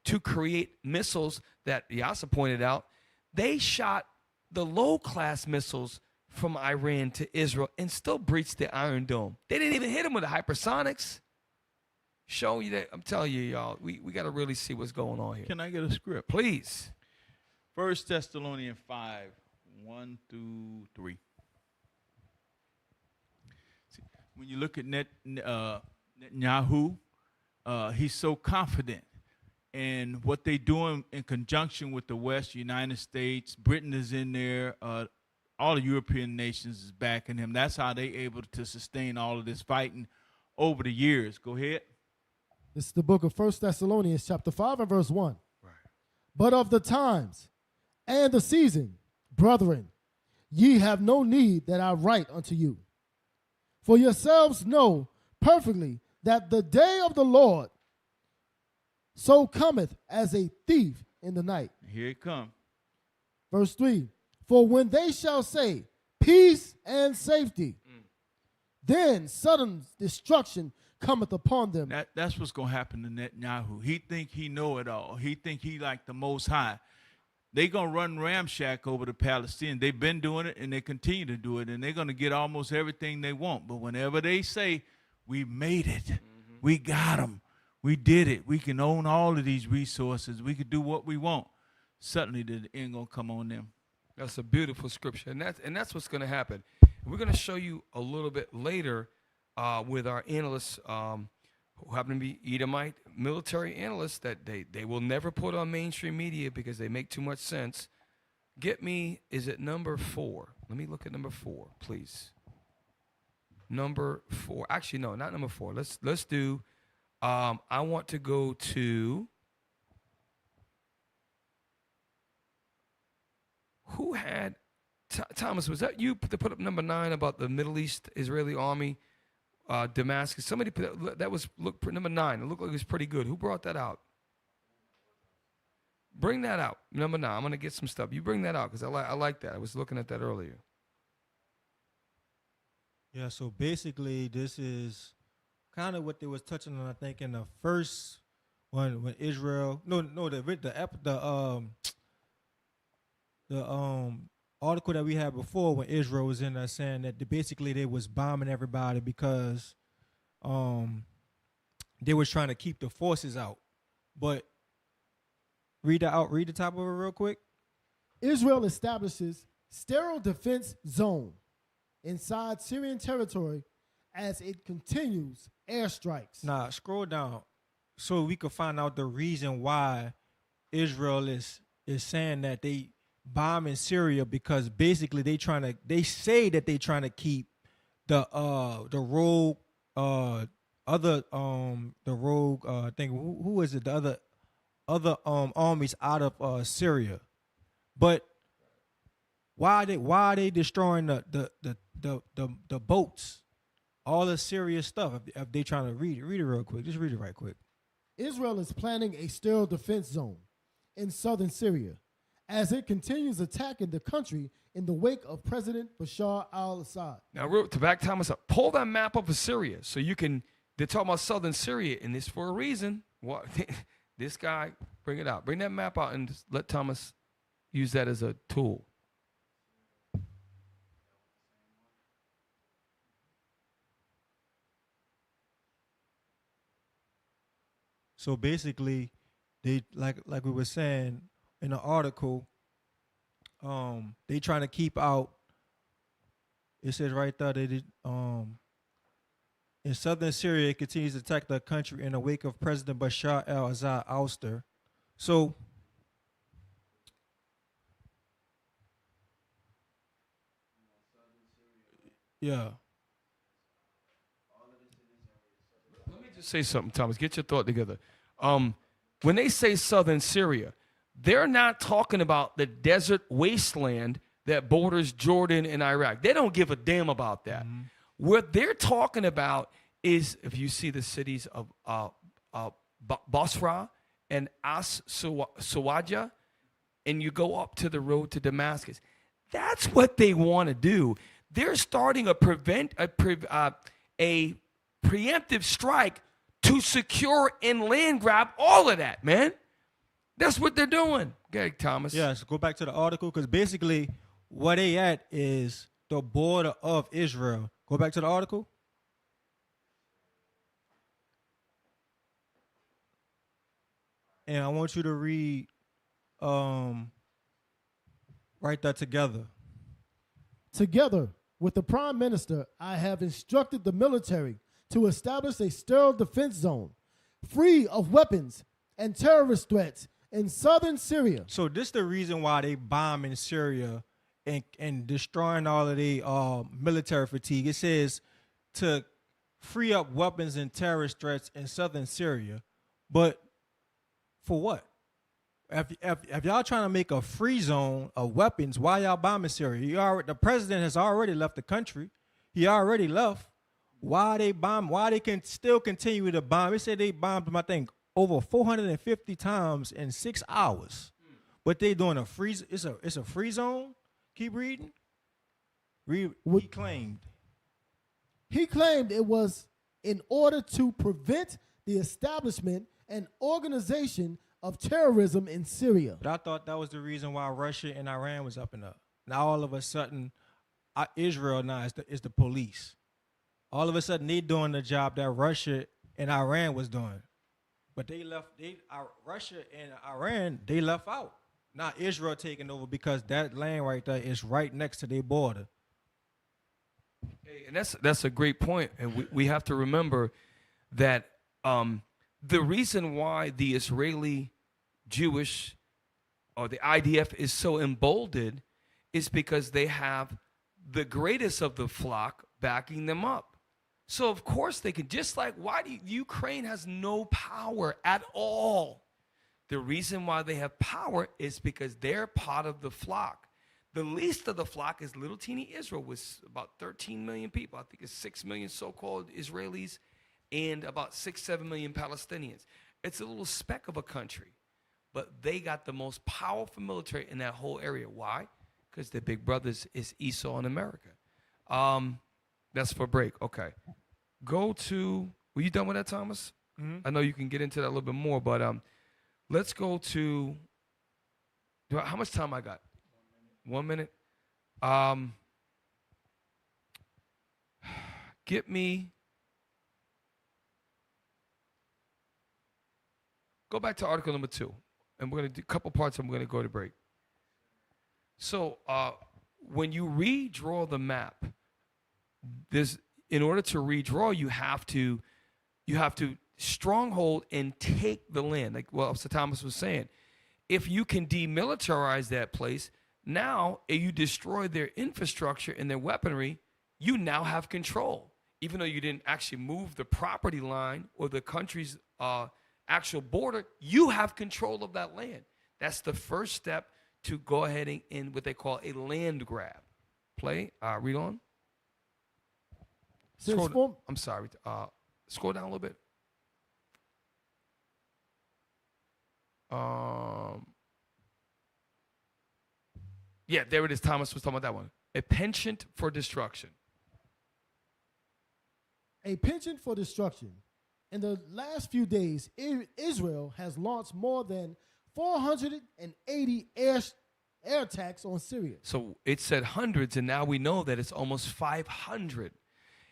to create missiles that Yasser pointed out. They shot the low-class missiles from Iran to Israel and still breached the Iron Dome. They didn't even hit them with the hypersonics. Show you that. I'm telling you, y'all, we got to really see what's going on here. Can I get a script? Please. 1 Thessalonians 5, 1 through 3. See, when you look at Netanyahu, he's so confident in what they're doing in conjunction with the West, United States. Britain is in there. All the European nations is backing him. That's how they're able to sustain all of this fighting over the years. Go ahead. This is the book of 1 Thessalonians chapter 5 and verse 1. Right. But of the times and the season, brethren, ye have no need that I write unto you. For yourselves know perfectly that the day of the Lord so cometh as a thief in the night. Here it comes. Verse 3, for when they shall say peace and safety, then sudden destruction cometh upon them. That's what's going to happen to Netanyahu. He think he know it all. He think he like the Most High. They going to run ramshack over the Palestinians. They've been doing it, and they continue to do it, and they're going to get almost everything they want. But whenever they say, we made it, we got them, we did it, we can own all of these resources, we could do what we want, suddenly the end going to come on them. That's a beautiful scripture, and that's what's going to happen. We're going to show you a little bit later with our analysts who happen to be Edomite military analysts that they will never put on mainstream media because they make too much sense. Get me, is it number 4? Let me look at number 4, please. Number 4. Actually, no, not number 4. Let's do, I want to go to, who had, Thomas, was that you that put up number 9 about the Middle East Israeli army? Damascus. Somebody put that was number 9. It looked like it was pretty good. Who brought that out? Bring that out. Number 9. I'm gonna get some stuff. You bring that out because I like that. I was looking at that earlier. Yeah. So basically, this is kind of what they was touching on. I think in the first one when Israel. The article that we had before when Israel was in there saying that basically they was bombing everybody because they was trying to keep the forces out. But read the top of it real quick. Israel establishes sterile defense zone inside Syrian territory as it continues airstrikes. Nah, scroll down so we could find out the reason why Israel is saying that they bombing Syria, because basically they say that they trying to keep the rogue I think who is it, the other armies out of Syria. But why are they destroying the boats, all the serious stuff? If they trying to read it real quick, just read it right quick. Israel is planning a sterile defense zone in southern Syria as it continues attacking the country in the wake of President Bashar al-Assad. Now, to back Thomas up, pull that map up of Syria so you can, they're talking about southern Syria, and this for a reason. What this guy, bring it out. Bring that map out and just let Thomas use that as a tool. So basically, they like we were saying in the article, they trying to keep out. It says right there that in southern Syria, it continues to attack the country in the wake of President Bashar al-Assad ouster. So yeah. Let me just say something, Thomas. Get your thought together. When they say southern Syria, they're not talking about the desert wasteland that borders Jordan and Iraq. They don't give a damn about that. Mm-hmm. What they're talking about is, if you see the cities of Basra and As-Suwaja, and you go up to the road to Damascus, that's what they want to do. They're starting a preemptive strike to secure and land grab all of that, man. That's what they're doing. Okay, Thomas. Yeah, so go back to the article, because basically what they at is the border of Israel. Go back to the article. And I want you to read right there together. Together with the Prime Minister, I have instructed the military to establish a sterile defense zone, free of weapons and terrorist threats in southern Syria. So this is the reason why they bombing Syria and destroying all of the military fatigue. It says to free up weapons and terrorist threats in southern Syria. But for what? If y'all trying to make a free zone of weapons, why y'all bombing Syria? The president has already left the country. He already left. Why they bomb? Why they can still continue to bomb? They said they bombed them, I think, over 450 times in 6 hours. But they doing a free. It's a free zone. Keep reading. He claimed. He claimed it was in order to prevent the establishment and organization of terrorism in Syria. But I thought that was the reason why Russia and Iran was up and up. Now all of a sudden, Israel now is the police. All of a sudden, they doing the job that Russia and Iran was doing. But Russia and Iran, they left out. Now Israel taking over because that land right there is right next to their border. Hey, and that's a great point, and we have to remember that the reason why the Israeli Jewish or the IDF is so emboldened is because they have the greatest of the flock backing them up. So of course they can, just like Ukraine has no power at all. The reason why they have power is because they're part of the flock. The least of the flock is little teeny Israel with about 13 million people. I think it's 6 million so-called Israelis and about 6-7 million Palestinians. It's a little speck of a country, but they got the most powerful military in that whole area. Why? Because their big brothers is Esau in America. That's for break. Okay. Were you done with that, Thomas? I know you can get into that a little bit more, but let's go to, how much time I got? 1 minute. Get me, go back to article number 2, and we're going to do a couple parts and we're going to go to break. So when you redraw the map, in order to redraw, you have to stronghold and take the land. Like Sir Thomas was saying, if you can demilitarize that place, now you destroy their infrastructure and their weaponry, you now have control. Even though you didn't actually move the property line or the country's actual border, you have control of that land. That's the first step to go ahead and in what they call a land grab. Read on. I'm sorry. Scroll down a little bit. Yeah, there it is. Thomas was talking about that one. A penchant for destruction. A penchant for destruction. In the last few days, Israel has launched more than 480 air attacks on Syria. So it said hundreds, and now we know that it's almost 500.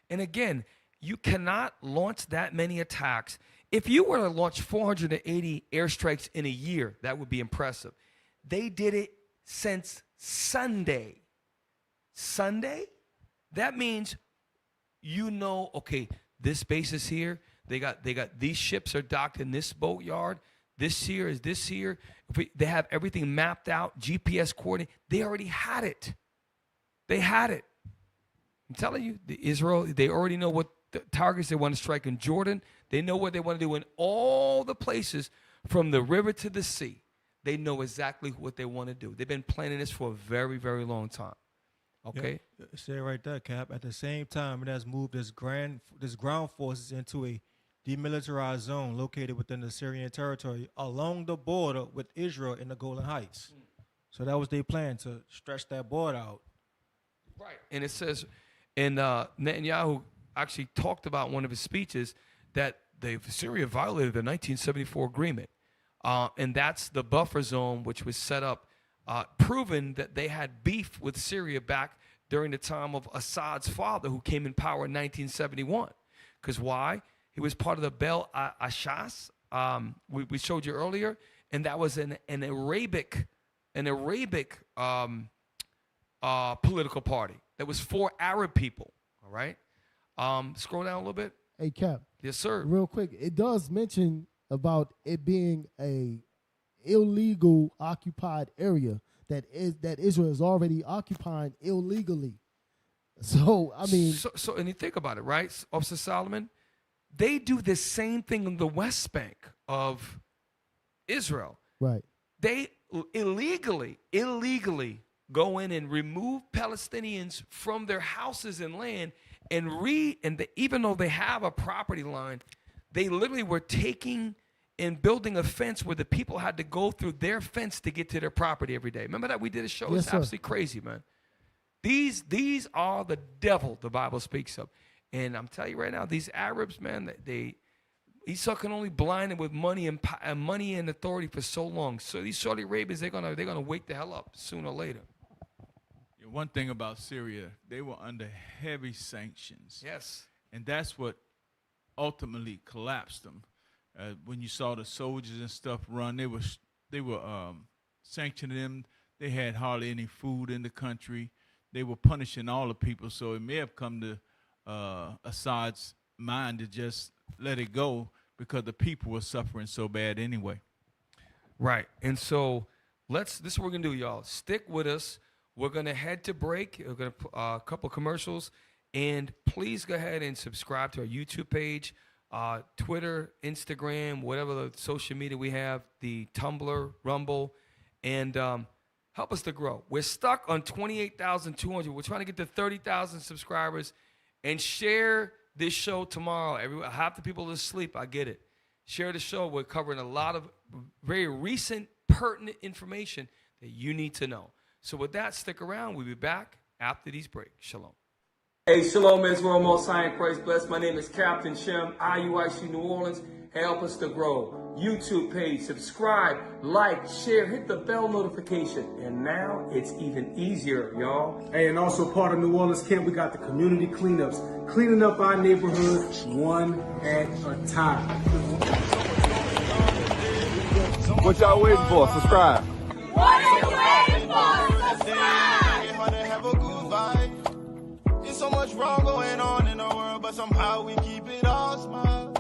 And again, you cannot launch that many attacks. If you were to launch 480 airstrikes in a year, that would be impressive. They did it since Sunday. Sunday? That means okay, this base is here. They got these ships are docked in this boatyard. This here is this here. They have everything mapped out, GPS coordinate. They already had it. They had it. I'm telling you, Israel, they already know what the targets they want to strike in Jordan. They know what they want to do in all the places from the river to the sea. They know exactly what they want to do. They've been planning this for a very, very long time. Okay? Yeah, say it right there, Cap. At the same time, it has moved its ground forces into a demilitarized zone located within the Syrian territory along the border with Israel in the Golan Heights. So that was their plan, to stretch that border out. Right. And it says, and Netanyahu actually talked about in one of his speeches that Syria violated the 1974 agreement. And that's the buffer zone which was set up, proving that they had beef with Syria back during the time of Assad's father, who came in power in 1971. Because why? He was part of the Bel Ashas, we showed you earlier, and that was an Arabic political party that was for Arab people. All right, scroll down a little bit. Hey, Cap. Yes, sir. Real quick, it does mention about it being a illegal occupied area that Israel is already occupying illegally. So I mean, so and you think about it, right, Officer Solomon? They do the same thing in the West Bank of Israel. Right. They illegally go in and remove Palestinians from their houses and land, even though they have a property line, they literally were taking and building a fence where the people had to go through their fence to get to their property every day. Remember that we did a show? Yes, it's absolutely crazy, man. These are the devil the Bible speaks of. And I'm telling you right now, these Arabs, man, Esau can only blind them with money and money and authority for so long. So these Saudi Arabians, they're gonna wake the hell up sooner or later. Yeah, one thing about Syria, they were under heavy sanctions. Yes. And that's what ultimately collapsed them. When you saw the soldiers and stuff run, they were sanctioning them. They had hardly any food in the country. They were punishing all the people. So it may have come to Assad's mind to just let it go because the people were suffering so bad anyway. Right. And so this is what we're gonna do, y'all. Stick with us. We're gonna head to break. We're gonna put a couple commercials, and please go ahead and subscribe to our YouTube page, Twitter, Instagram, whatever the social media we have, the Tumblr, Rumble, and help us to grow. We're stuck on 28,200. We're trying to get to 30,000 subscribers, and share this show tomorrow. Half the people are asleep. I get it. Share the show. We're covering a lot of very recent, pertinent information that you need to know. So with that, stick around. We'll be back after these breaks. Shalom. Hey, shalom, Israel, Most High in Christ bless. My name is Captain Shem, IUIC New Orleans. Help us to grow. YouTube page, subscribe, like, share, hit the bell notification. And now it's even easier, y'all. Hey, and also part of New Orleans Camp, we got the community cleanups, cleaning up our neighborhood one at a time. What y'all waiting for? Subscribe. What are you waiting for? Subscribe! There's so much wrong going on in the world, but somehow we keep it all smile.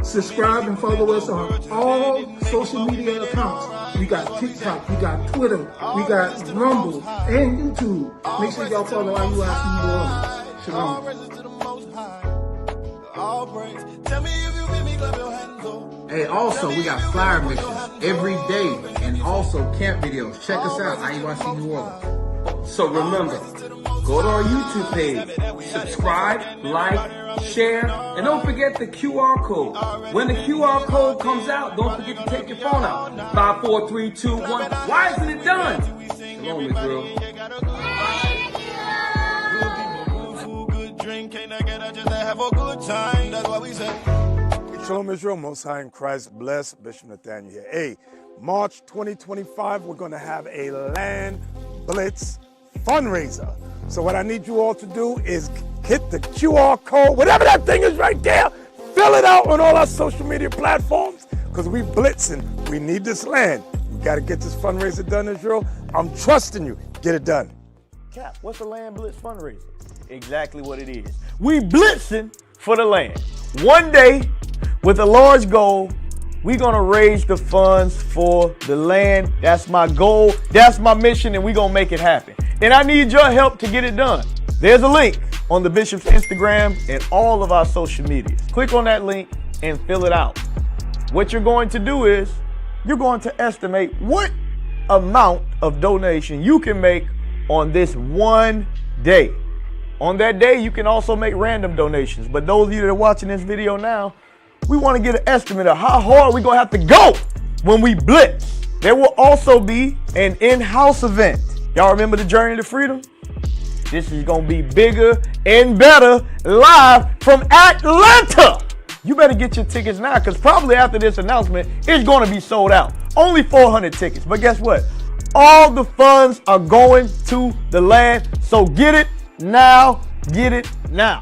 Subscribe and follow us on all social media accounts. We got TikTok, we got Twitter, we got Rumble, and YouTube. Make sure y'all follow IUIC New Orleans. Shalom. Hey, also, we got flyer missions every day and also camp videos. Check us out, IUIC New Orleans. So remember, go to our YouTube page, subscribe, like, share, and don't forget the QR code. When the QR code comes out, don't forget to take your phone out. 5, 4, 3, 2, 1. Why isn't it done? Shalom, Israel. Shalom Israel, Most High in Christ bless. Bishop Nathaniel here. Hey, March 2025, we're going to have a Land Blitz fundraiser. So what I need you all to do is hit the QR code, whatever that thing is right there, fill it out on all our social media platforms, because we blitzing. We need this land. We got to get this fundraiser done, Israel. I'm trusting you. Get it done. Cap, what's a Land Blitz fundraiser? Exactly what it is. We blitzing for the land. One day, with a large goal, we're going to raise the funds for the land. That's my goal. That's my mission, and we're going to make it happen. And I need your help to get it done. There's a link on the Bishop's Instagram and all of our social medias. Click on that link and fill it out. What you're going to do is you're going to estimate what amount of donation you can make on this one day. On that day, you can also make random donations. But those of you that are watching this video now, we want to get an estimate of how hard we're going to have to go when we blitz. There will also be an in-house event. Y'all remember the Journey to Freedom? This is going to be bigger and better, live from Atlanta. You better get your tickets now, because probably after this announcement, it's going to be sold out. Only 400 tickets. But guess what? All the funds are going to the land. So get it now. Get it now.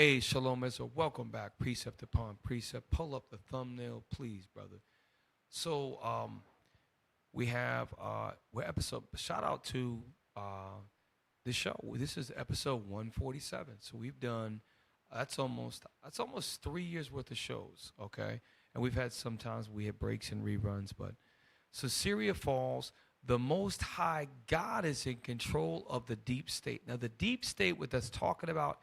Hey, Shalom Ezra. Welcome back. Precept upon precept. Pull up the thumbnail, please, brother. So we have we're episode. Shout out to this show. This is episode 147. So we've done. That's almost 3 years worth of shows. Okay, and we've had sometimes we had breaks and reruns, but so Syria falls. The Most High God is in control of the deep state. Now, the deep state, what that's talking about,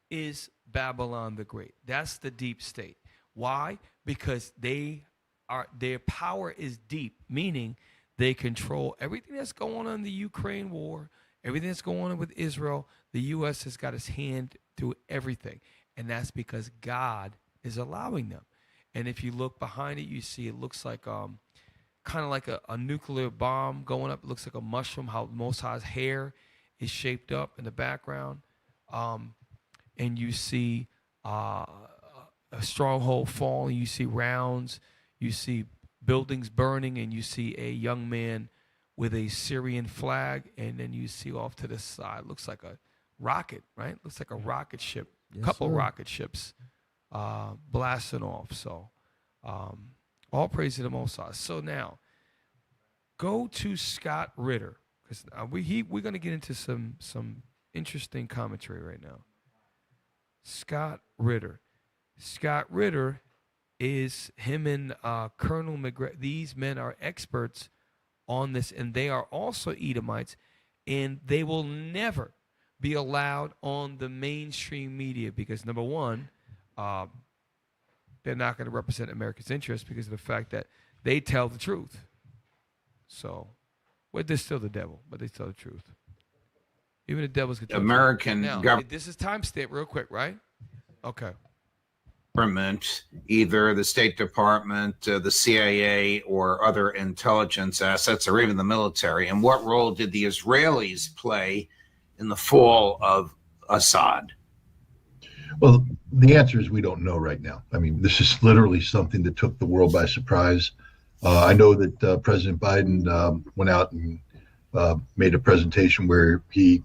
is Babylon the Great. That's the deep state. Why? Because their power is deep, meaning they control everything that's going on in the Ukraine war, everything that's going on with Israel. The U.S. has got its hand through everything, and that's because God is allowing them. And if you look behind it, you see it looks like kind of like a nuclear bomb going up. It looks like a mushroom, how Most High's hair is shaped up in the background. And you see a stronghold falling. You see rounds. You see buildings burning. And you see a young man with a Syrian flag. And then you see off to the side, looks like a rocket, right? Looks like a rocket ship. A couple rocket ships blasting off. So all praise to the Most High. So now, go to Scott Ritter, because we're going to get into some interesting commentary right now. Scott Ritter. Scott Ritter is him and Colonel McGregor. These men are experts on this, and they are also Edomites, and they will never be allowed on the mainstream media because, number one, they're not going to represent America's interests because of the fact that they tell the truth. So, well, they're still the devil, but they tell the truth. Even the devil's control. American government. This is timestamp real quick, right? Okay. Government, either the State Department, the CIA, or other intelligence assets, or even the military. And what role did the Israelis play in the fall of Assad? Well, the answer is we don't know right now. I mean, this is literally something that took the world by surprise. I know that President Biden went out and made a presentation where he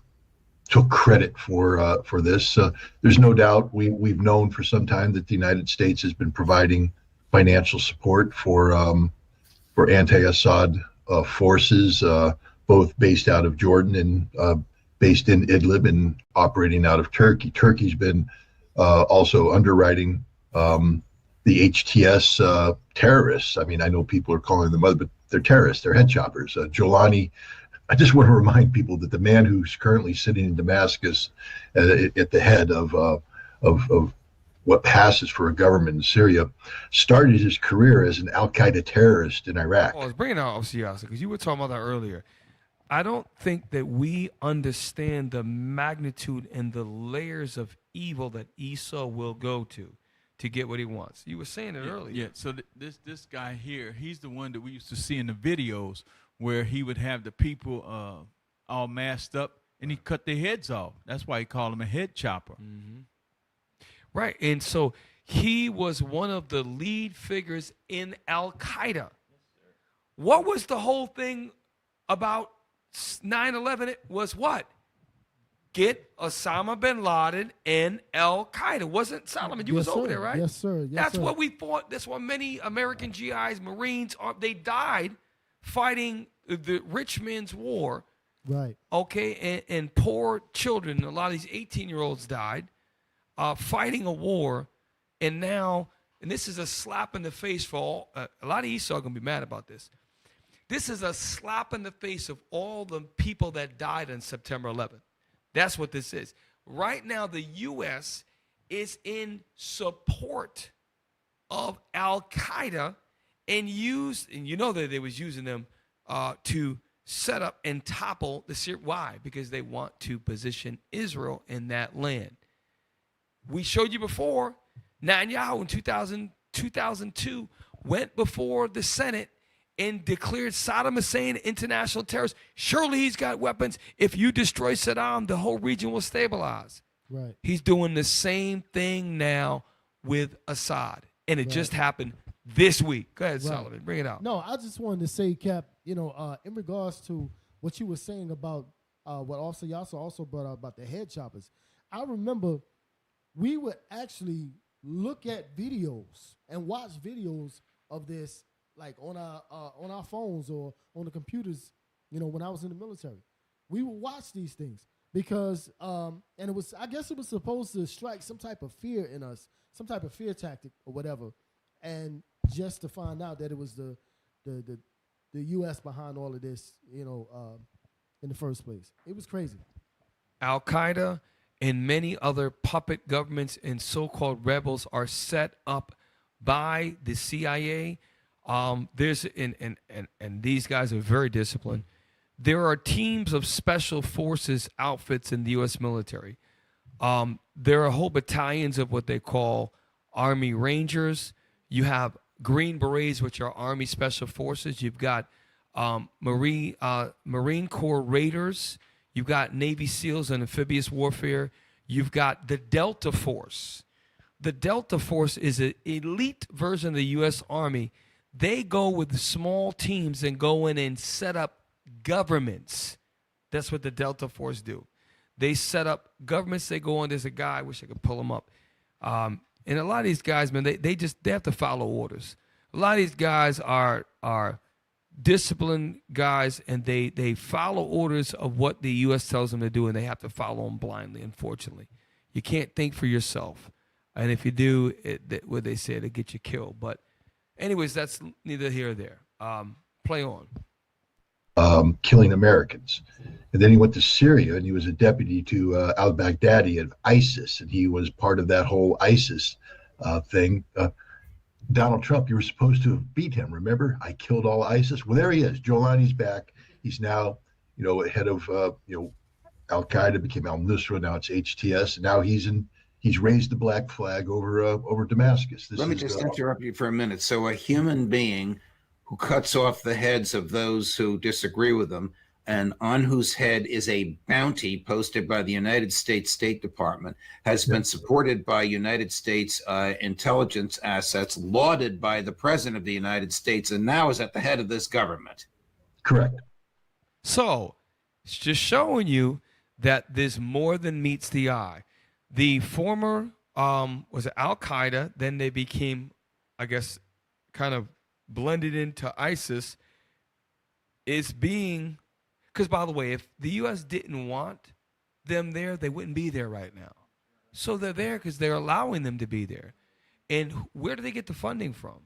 took credit for this. There's no doubt we've known for some time that the United States has been providing financial support for anti-Assad forces, both based out of Jordan and based in Idlib and operating out of Turkey. Turkey's been also underwriting the HTS terrorists. I mean, I know people are calling them other, but they're terrorists. They're head choppers. Jolani. I just want to remind people that the man who's currently sitting in Damascus at the head of what passes for a government in Syria started his career as an Al-Qaeda terrorist in Iraq. I was bringing out OCS because you were talking about that earlier. I don't think that we understand the magnitude and the layers of evil that Esau will go to get what he wants. You were saying it earlier. Yeah, so this guy here, he's the one that we used to see in the videos where he would have the people all masked up and he cut their heads off. That's why he called him a head chopper. Mm-hmm. Right, and so he was one of the lead figures in Al-Qaeda. What was the whole thing about 9/11? It was what? Get Osama bin Laden and Al-Qaeda. Wasn't Solomon? You was over there, right? Yes, sir. That's what we fought. That's why many American GIs, Marines, they died fighting the rich man's war. Right. Okay, and poor children, a lot of these 18-year-olds died fighting a war, and now, and this is a slap in the face for all, a lot of Esau are going to be mad about this. This is a slap in the face of all the people that died on September 11th. That's what this is. Right now, the U.S. is in support of Al-Qaeda and you know that they was using them to set up and topple the Syria. Why? Because they want to position Israel in that land. We showed you before, Netanyahu in 2002 went before the Senate and declared Saddam Hussein international terrorist. Surely he's got weapons. If you destroy Saddam, the whole region will stabilize. Right. He's doing the same thing now with Assad. And it just happened this week. Go ahead, Solomon. Bring it out. No, I just wanted to say, Cap, in regards to what you were saying about what Officer Yasser also brought up about the head choppers. I remember we would actually look at videos and watch videos of this, like on our phones or on the computers. You know, when I was in the military, we would watch these things because, and it was, I guess it was supposed to strike some type of fear in us, some type of fear tactic or whatever, and just to find out that it was the U.S. behind all of this, you know, in the first place. It was crazy. Al-Qaeda and many other puppet governments and so-called rebels are set up by the CIA. There's and these guys are very disciplined. There are teams of special forces outfits in the U.S. military. There are whole battalions of what they call Army Rangers. You have Green Berets, which are Army Special Forces. You've got Marine Corps Raiders. You've got Navy SEALs and amphibious warfare. You've got the Delta Force. The Delta Force is an elite version of the U.S. Army. They go with small teams and go in and set up governments. That's what the Delta Force do. They set up governments. They go on. There's a guy, I wish I could pull him up. And a lot of these guys, man, they have to follow orders. A lot of these guys are disciplined guys, and they follow orders of what the U.S. tells them to do, and they have to follow them blindly, unfortunately. You can't think for yourself. And if you do, what they say, it'll get you killed. But anyways, that's neither here or there. Play on. Killing Americans. And then he went to Syria, and he was a deputy to al-Baghdadi of ISIS, and he was part of that whole ISIS thing. Donald Trump, you were supposed to have beat him, remember? I killed all ISIS. Well, there he is. Giuliani's back. He's now, you know, head of, Al-Qaeda, became al-Nusra, now it's HTS, and now he's raised the black flag over Damascus. Let me just interrupt you for a minute. So a human being who cuts off the heads of those who disagree with them, and on whose head is a bounty posted by the United States State Department, has been supported by United States intelligence assets, lauded by the President of the United States, and now is at the head of this government. Correct. So it's just showing you that there's more than meets the eye. The former was Al-Qaeda, then they became, I guess, kind of blended into ISIS, is being, because by the way, if the U.S. didn't want them there, they wouldn't be there right now. So they're there because they're allowing them to be there. And where do they get the funding from?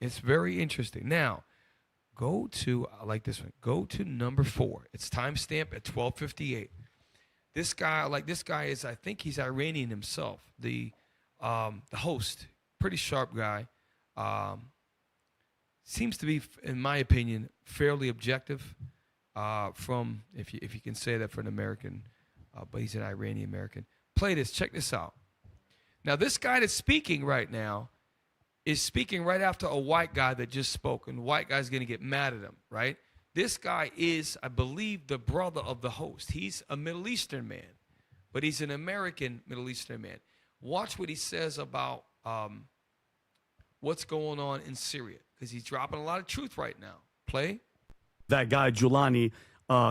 It's very interesting. Now, go to, I like this one, go to number 4. It's timestamp at 12:58. This guy is, I think he's Iranian himself. The host, pretty sharp guy. Seems to be, in my opinion, fairly objective. From, if you can say that for an American, but he's an Iranian American. Play this. Check this out. Now, this guy that's speaking right now is speaking right after a white guy that just spoke, and the white guy's going to get mad at him, right? This guy is, I believe, the brother of the host. He's a Middle Eastern man, but he's an American Middle Eastern man. Watch what he says about what's going on in Syria, because he's dropping a lot of truth right now. Play. That guy, Giuliani,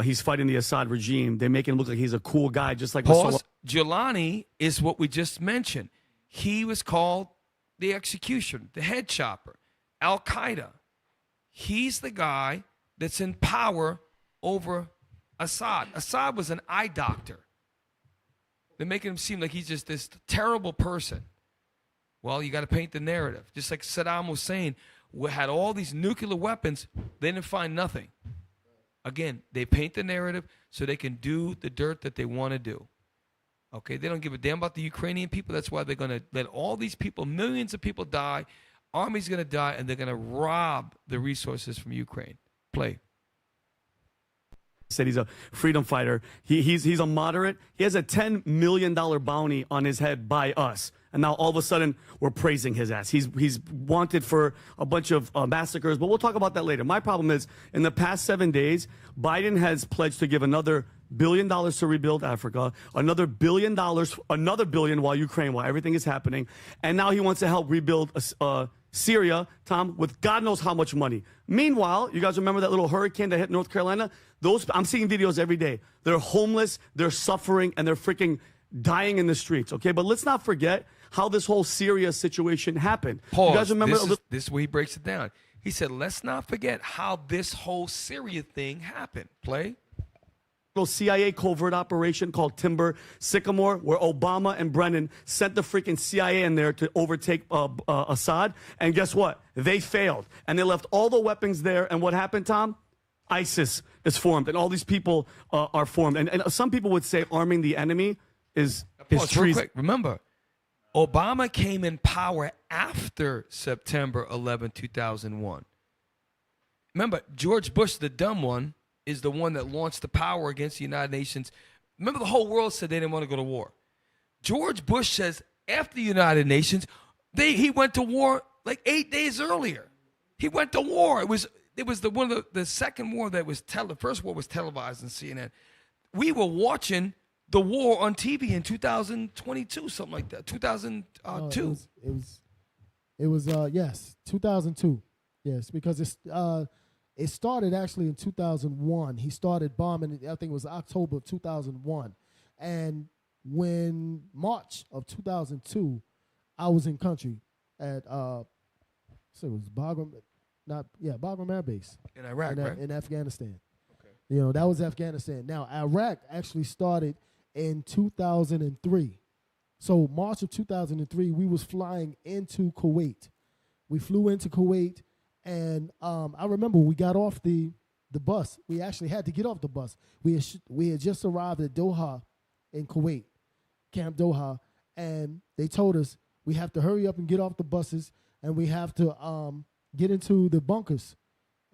he's fighting the Assad regime. They make him look like he's a cool guy, just like Pause. Giuliani is what we just mentioned. He was called the executioner, the head chopper, Al-Qaeda. He's the guy that's in power over Assad. Assad was an eye doctor. They're making him seem like he's just this terrible person. Well, you got to paint the narrative. Just like Saddam Hussein had all these nuclear weapons, they didn't find nothing. Again, they paint the narrative so they can do the dirt that they want to do. Okay, they don't give a damn about the Ukrainian people. That's why they're going to let all these people, millions of people die. Army's going to die, and they're going to rob the resources from Ukraine. Play. Said he's a freedom fighter. He's a moderate. He has a $10 million bounty on his head by us. And now all of a sudden we're praising his ass. He's wanted for a bunch of massacres, but we'll talk about that later. My problem is, in the past 7 days, Biden has pledged to give another $1 billion to rebuild Africa, another $1 billion, another $1 billion while everything is happening. And now he wants to help rebuild Syria, Tom, with God knows how much money. Meanwhile, you guys remember that little hurricane that hit North Carolina? I'm seeing videos every day. They're homeless, they're suffering, and they're freaking dying in the streets, okay? But let's not forget how this whole Syria situation happened. Pause. You guys remember? This is where he breaks it down. He said, let's not forget how this whole Syria thing happened. Play. CIA covert operation called Timber Sycamore, where Obama and Brennan sent the freaking CIA in there to overtake Assad. And guess what? They failed. And they left all the weapons there. And what happened, Tom? ISIS is formed. And all these people are formed. And some people would say arming the enemy is treason. Remember, Obama came in power after September 11, 2001. Remember, George Bush, the dumb one, is the one that launched the power against the United Nations. Remember, the whole world said they didn't want to go to war. George Bush says after the United Nations, he went to war like 8 days earlier. He went to war. It was the second war that was the first war was televised on CNN. We were watching the war on TV in 2022, something like that. 2002. It was yes, 2002. Yes, because it started actually in 2001. He started bombing, I think it was October of 2001. And when March of 2002, I was in country at, so it was Bagram Air Base. In Iraq, right? In Afghanistan. Okay. You know, that was Afghanistan. Now, Iraq actually started in 2003. So March of 2003, we was flying into Kuwait. We flew into Kuwait. And I remember we got off the bus. We actually had to get off the bus. We had just arrived at Doha in Kuwait, Camp Doha, and they told us we have to hurry up and get off the buses, and we have to get into the bunkers,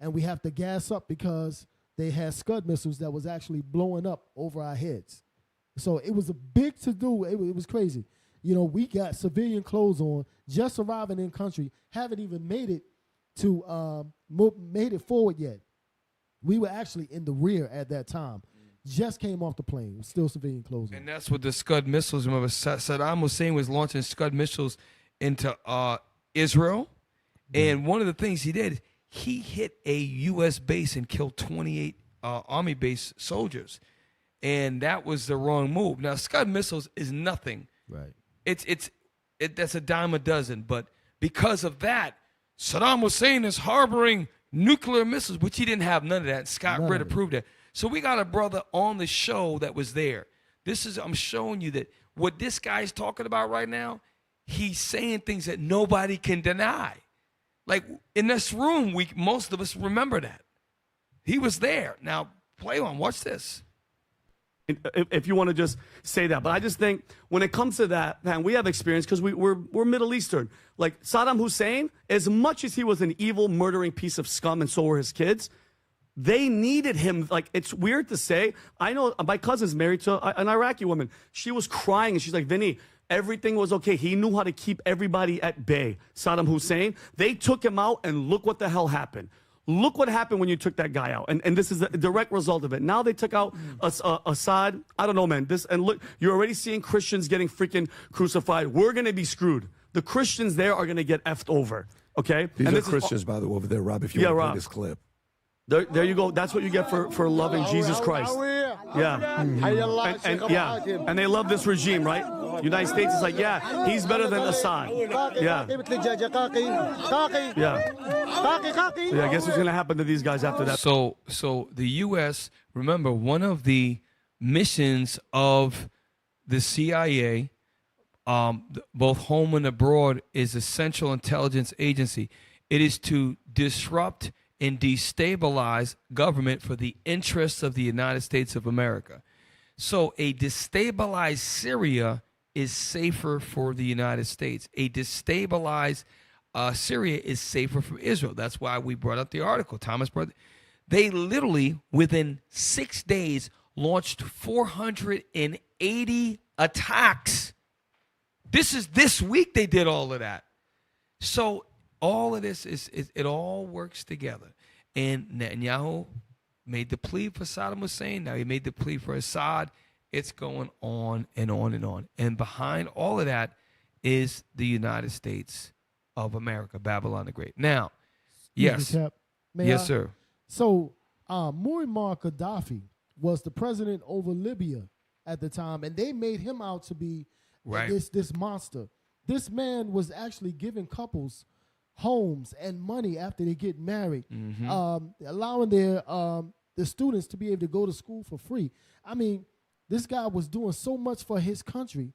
and we have to gas up because they had Scud missiles that was actually blowing up over our heads. So it was a big to-do. It was crazy. You know, we got civilian clothes on, just arriving in country, haven't even made it forward yet. We were actually in the rear at that time. Just came off the plane with still civilian clothes on. And that's what the Scud missiles. Remember, Saddam Hussein was launching Scud missiles into Israel. And one of the things he did, he hit a U.S. base and killed 28 Army base soldiers. And that was the wrong move. Now, Scud missiles is nothing. Right. That's a dime a dozen. But because of that, Saddam Hussein is harboring nuclear missiles, which he didn't have none of that. Scott Ritter proved that. So we got a brother on the show that was there. I'm showing you that what this guy's talking about right now, he's saying things that nobody can deny. Like in this room, most of us remember that. He was there. Now, play on. Watch this. If you want to just say that. But I just think when it comes to that, man, we have experience because we're Middle Eastern. Like Saddam Hussein, as much as he was an evil, murdering piece of scum, and so were his kids, they needed him. Like, it's weird to say. I know my cousin's married to an Iraqi woman. She was crying, and she's like, Vinny, everything was okay. He knew how to keep everybody at bay. Saddam Hussein, they took him out, and look what the hell happened. Look what happened when you took that guy out. And this is a direct result of it. Now they took out Assad. I don't know, man. And look, you're already seeing Christians getting freaking crucified. We're going to be screwed. The Christians there are going to get effed over. Okay? These and are Christians, by the way, over there, Rob, if you want to play this clip. There you go. That's what you get for loving Jesus Christ. Yeah. And they love this regime, right? United States is like, yeah, he's better than Assad. Yeah. Yeah, I guess what's going to happen to these guys after that. So the U.S., remember, one of the missions of the CIA, both home and abroad, is a central intelligence agency. It is to disrupt and destabilize government for the interests of the United States of America. So a destabilized Syria is safer for the United States. A destabilized Syria is safer for Israel. That's why we brought up the article. Thomas brought. They literally, within 6 days, launched 480 attacks. This week they did all of that. So all of this it all works together. And Netanyahu made the plea for Saddam Hussein. Now he made the plea for Assad. It's going on and on and on. And behind all of that is the United States of America, Babylon the Great. Now, yes. Yes, sir. So Muammar Gaddafi was the president over Libya at the time, and they made him out to be Right. this monster. This man was actually giving couples homes and money after they get married, allowing their the students to be able to go to school for free. I mean, this guy was doing so much for his country,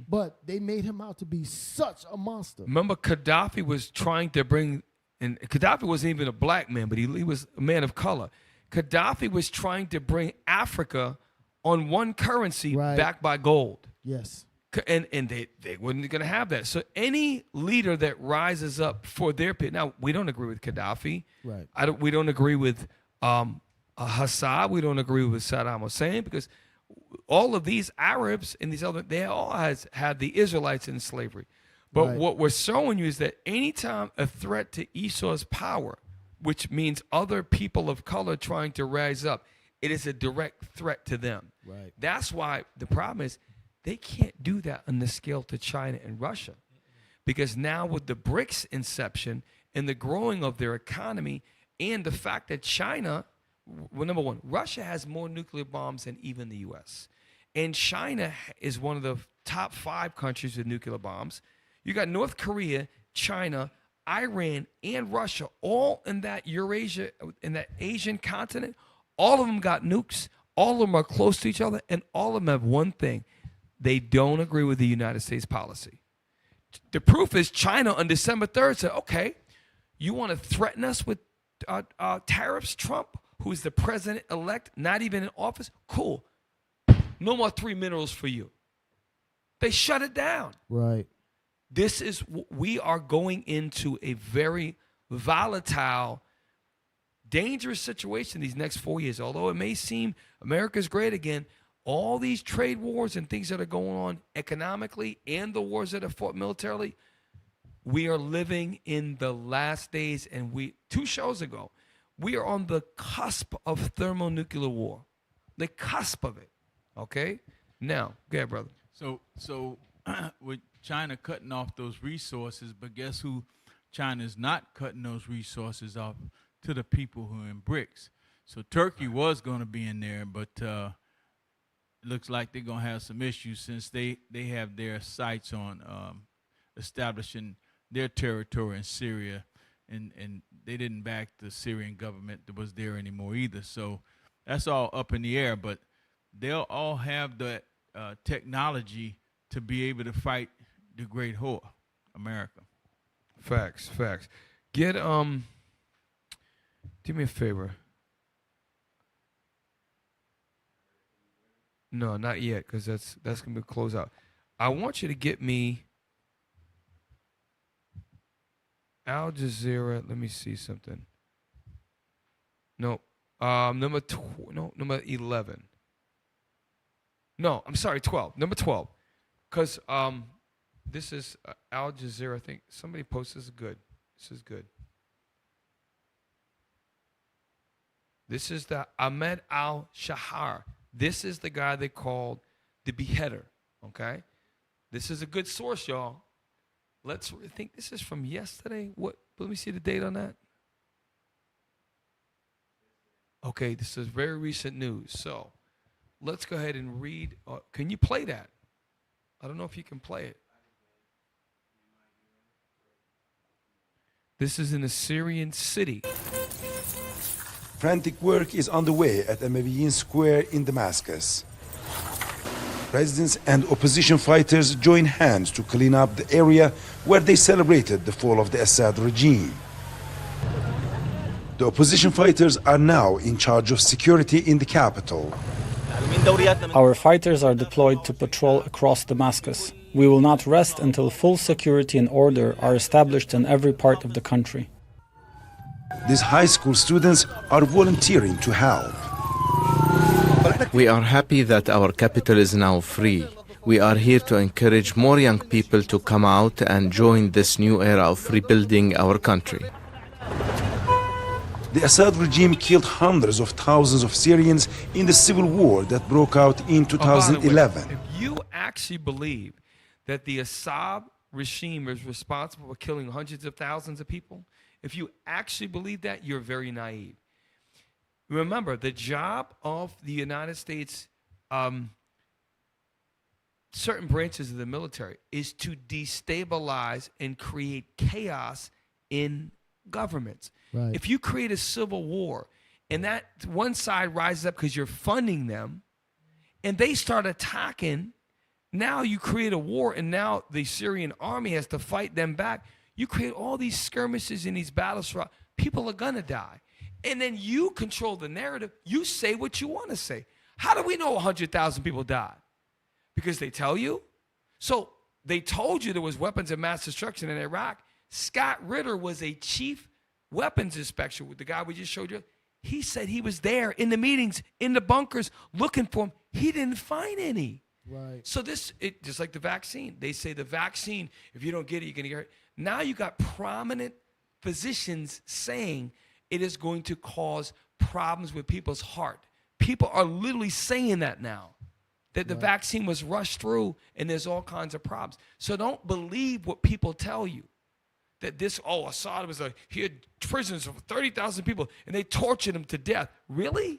but they made him out to be such a monster. Remember, Gaddafi was trying to bring, and Gaddafi wasn't even a black man, but he was a man of color. Gaddafi was trying to bring Africa on one currency backed by gold. Yes. And they weren't going to have that. So any leader that rises up for their pit. Now, we don't agree with Gaddafi. Right. We don't agree with Assad. We don't agree with Saddam Hussein, because all of these Arabs and these other, they all had the Israelites in slavery. But what we're showing you is that anytime a threat to Esau's power, which means other people of color trying to rise up, it is a direct threat to them. Right. That's why the problem is they can't do that on the scale to China and Russia. Because now with the BRICS inception and the growing of their economy and the fact that China, well, number one, Russia has more nuclear bombs than even the U.S. And China is one of the top 5 countries with nuclear bombs. You got North Korea, China, Iran, and Russia, all in that Eurasia, in that Asian continent. All of them got nukes. All of them are close to each other, and all of them have one thing. They don't agree with the United States policy. The proof is China on December 3rd said, okay, you want to threaten us with tariffs, Trump, who is the president-elect, not even in office? Cool. No more 3 minerals for you. They shut it down. Right. This is, we are going into a very volatile, dangerous situation these next 4 years. Although it may seem America's great again, all these trade wars and things that are going on economically and the wars that are fought militarily, we are living in the last days. And 2 shows ago, we are on the cusp of thermonuclear war. The cusp of it. Okay? Now, go ahead, brother. So with China cutting off those resources, but guess who China's not cutting those resources off? To the people who are in BRICS. So Turkey was going to be in there, but it looks like they're going to have some issues since they have their sights on establishing their territory in Syria, and they didn't back the Syrian government that was there anymore either. So that's all up in the air, but they'll all have the technology to be able to fight the great whore, America. Facts. Get do me a favor. No, not yet, because that's gonna be close out. I want you to get me Al Jazeera. Let me see something. No, number 11. No, I'm sorry, 12. Number 12, because this is Al Jazeera. I think somebody posted. This is good. This is good. This is the Ahmed al-Shahar. This is the guy they called the beheader, okay? This is a good source, y'all. I think this is from yesterday. Let me see the date on that. Okay, this is very recent news. So let's go ahead and read. Can you play that? I don't know if you can play it. This is in a Syrian city. Frantic work is underway at Emeviyin Square in Damascus. Residents and opposition fighters join hands to clean up the area where they celebrated the fall of the Assad regime. The opposition fighters are now in charge of security in the capital. Our fighters are deployed to patrol across Damascus. We will not rest until full security and order are established in every part of the country. These high school students are volunteering to help. We are happy that our capital is now free. We are here to encourage more young people to come out and join this new era of rebuilding our country. The Assad regime killed hundreds of thousands of Syrians in the civil war that broke out in 2011. If you actually believe that the Assad regime is responsible for killing hundreds of thousands of people, if you actually believe that, you're very naive. Remember, the job of the United States certain branches of the military is to destabilize and create chaos in governments. Right. If you create a civil war and that one side rises up because you're funding them and they start attacking, now you create a war and now the Syrian army has to fight them back. You create all these skirmishes and these battles. People are going to die. And then you control the narrative. You say what you want to say. How do we know 100,000 people died? Because they tell you. So they told you there was weapons of mass destruction in Iraq. Scott Ritter was a chief weapons inspector with the guy we just showed you. He said he was there in the meetings, in the bunkers, looking for him. He didn't find any. Right. So just like the vaccine. They say the vaccine, if you don't get it, you're going to get hurt. Now you got prominent physicians saying it is going to cause problems with people's heart. People are literally saying that now, that the vaccine was rushed through and there's all kinds of problems. So don't believe what people tell you. That Assad was he had prisons of 30,000 people and they tortured him to death. Really?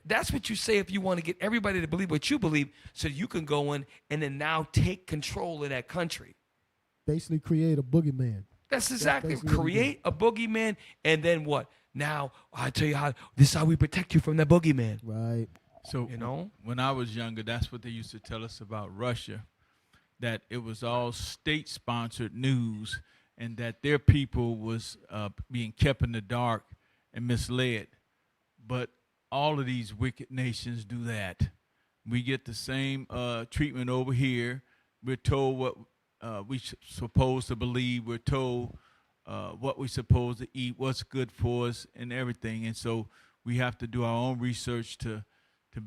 That's what you say if you want to get everybody to believe what you believe so you can go in and then now take control of that country. Basically create a boogeyman. That's exactly. Create a boogeyman and then what? Now, I tell you this is how we protect you from that boogeyman. Right. So, when I was younger, that's what they used to tell us about Russia, that it was all state-sponsored news and that their people was being kept in the dark and misled. But all of these wicked nations do that. We get the same treatment over here. We're told what we're supposed to believe. We're told what we're supposed to eat, what's good for us, and everything. And so we have to do our own research to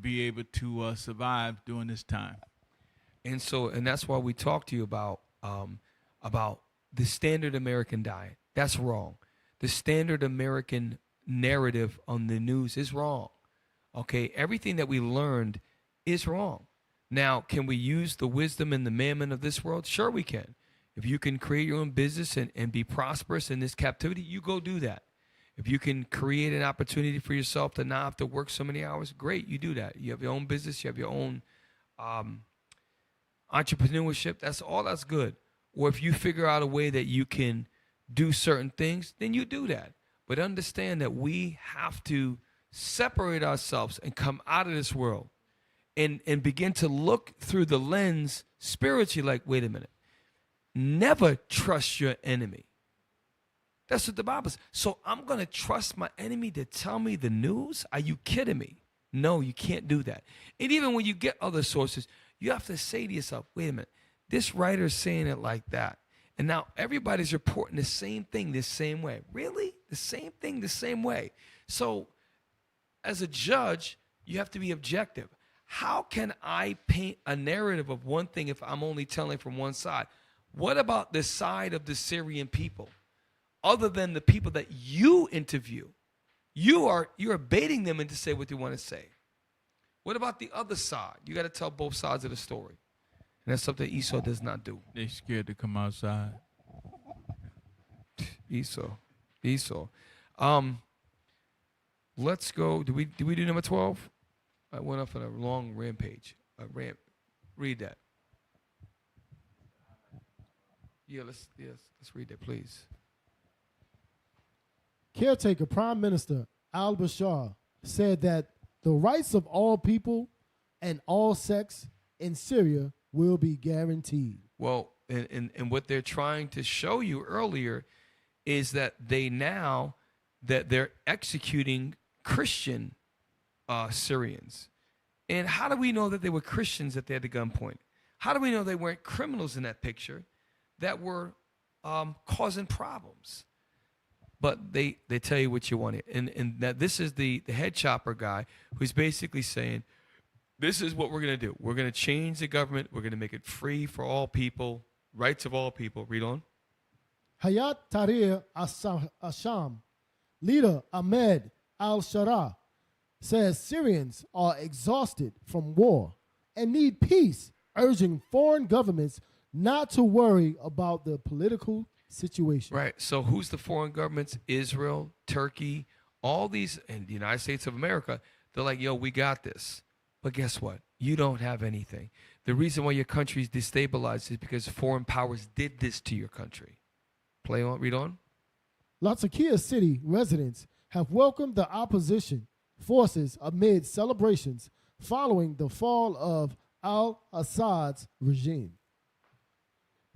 be able to survive during this time. And that's why we talk to you about the standard American diet. That's wrong. The standard American narrative on the news is wrong. Okay, everything that we learned is wrong. Now, can we use the wisdom and the mammon of this world? Sure we can. If you can create your own business and be prosperous in this captivity, you go do that. If you can create an opportunity for yourself to not have to work so many hours, great, you do that. You have your own business, you have your own entrepreneurship, that's good. Or if you figure out a way that you can do certain things, then you do that. But understand that we have to separate ourselves and come out of this world and begin to look through the lens spiritually like, wait a minute, never trust your enemy. That's what the Bible says. So I'm going to trust my enemy to tell me the news? Are you kidding me? No, you can't do that. And even when you get other sources, you have to say to yourself, wait a minute, this writer is saying it like that. And now everybody's reporting the same thing the same way. Really? The same thing the same way. So as a judge, you have to be objective. How can I paint a narrative of one thing if I'm only telling from one side? What about the side of the Syrian people? Other than the people that you interview, you're baiting them into say what they want to say. What about the other side? You got to tell both sides of the story. And that's something Esau does not do. They're scared to come outside. Esau. Let's go. Did we do number 12? I went off on a long rampage. Read that. Let's read that, please. Caretaker Prime Minister al-Bashir said that the rights of all people and all sects in Syria will be guaranteed. Well, and what they're trying to show you earlier is that they're executing Christian Syrians. And how do we know that they were Christians that they had the gunpoint? How do we know they weren't criminals in that picture that were causing problems? But they tell you what you want. And that this is the head chopper guy who's basically saying, this is what we're going to do. We're going to change the government. We're going to make it free for all people, rights of all people. Read on. Hayat Tahrir al-Sham, leader Ahmed al-Shara, says Syrians are exhausted from war and need peace, urging foreign governments not to worry about the political situation. Right. So who's the foreign governments? Israel, Turkey, all these, and the United States of America. They're like, yo, we got this. But guess what? You don't have anything. The reason why your country is destabilized is because foreign powers did this to your country. Play on, read on. Latakia City residents have welcomed the opposition forces amid celebrations following the fall of al-Assad's regime.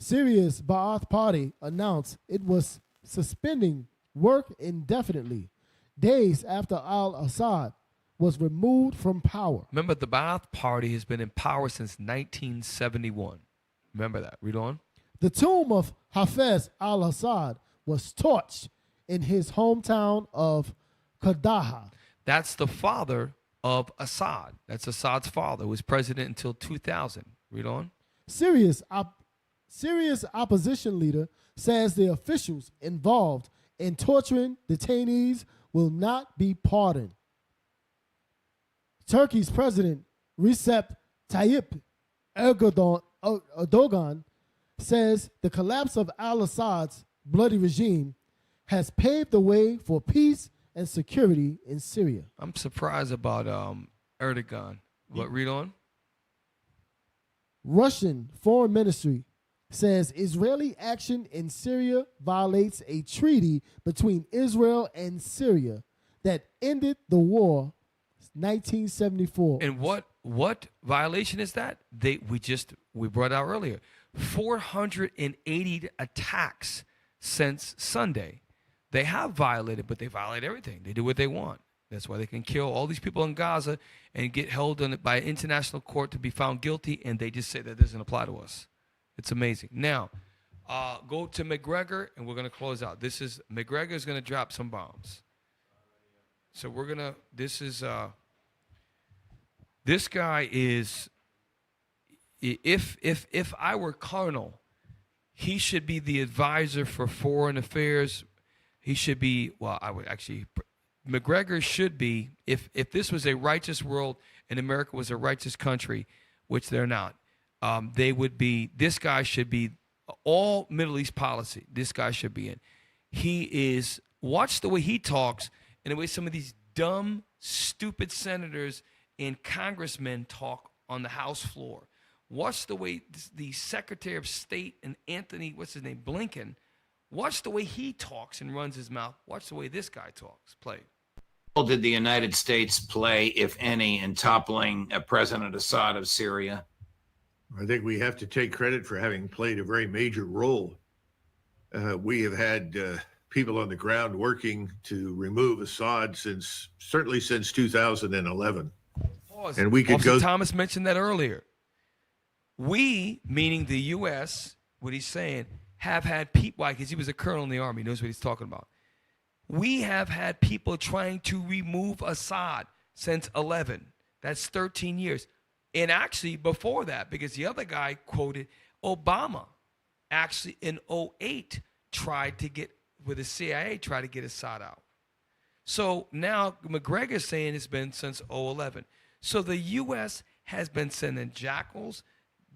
Syria's Ba'ath Party announced it was suspending work indefinitely, days after al-Assad was removed from power. Remember, the Ba'ath Party has been in power since 1971. Remember that. Read on. The tomb of Hafez al-Assad was torched in his hometown of Qadaha. That's the father of Assad. That's Assad's father, who was president until 2000. Read on. Syria's opposition leader says the officials involved in torturing detainees will not be pardoned. Turkey's President Recep Tayyip Erdogan says the collapse of al-Assad's bloody regime has paved the way for peace and security in Syria. I'm surprised about Erdogan. What? Read on. Russian Foreign Ministry says Israeli action in Syria violates a treaty between Israel and Syria that ended the war 1974. And what violation is that? We brought out earlier 480 attacks since Sunday. They have violated, but they violate everything. They do what they want. That's why they can kill all these people in Gaza and get held by an international court to be found guilty, and they just say that doesn't apply to us. It's amazing. Now, go to McGregor, and we're going to close out. McGregor is going to drop some bombs. So we're going to, this guy is, if I were Colonel, he should be the advisor for foreign affairs. He should be, McGregor should be, if this was a righteous world and America was a righteous country, which they're not, this guy should be all Middle East policy. This guy should be in. Watch the way he talks and the way some of these dumb, stupid senators and congressmen talk on the House floor. Watch the way the Secretary of State and Anthony, Blinken, watch the way he talks and runs his mouth. Watch the way this guy talks. Play. What role did the United States play, if any, in toppling President Assad of Syria? I think we have to take credit for having played a very major role. We have had people on the ground working to remove Assad certainly since 2011. Pause. And we could Officer go. Thomas mentioned that earlier. We, meaning the U.S., what he's saying, have had people, because he was a colonel in the army, knows what he's talking about. We have had people trying to remove Assad since 11. That's 13 years. And actually before that, because the other guy quoted Obama, actually in 2008 tried to get, with the CIA, tried to get Assad out. So now McGregor's saying it's been since 2011. So the U.S. has been sending jackals,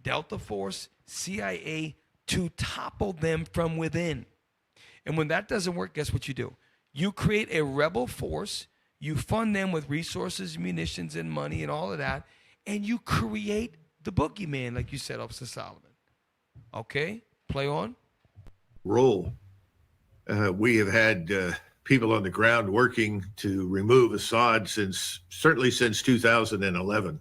Delta Force, CIA to topple them from within. And when that doesn't work, guess what you do? You create a rebel force, you fund them with resources, munitions, and money and all of that, and you create the boogeyman, like you said, Officer Solomon. Okay? Play on. Role. We have had people on the ground working to remove Assad certainly since 2011.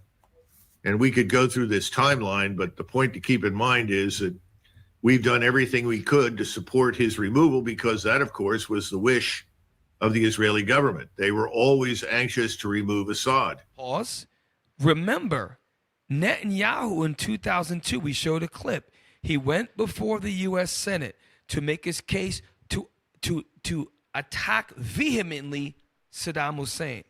And we could go through this timeline, but the point to keep in mind is that we've done everything we could to support his removal, because that, of course, was the wish of the Israeli government. They were always anxious to remove Assad. Pause. Remember, Netanyahu in 2002, we showed a clip. He went before the U.S. Senate to make his case to attack vehemently Saddam Hussein.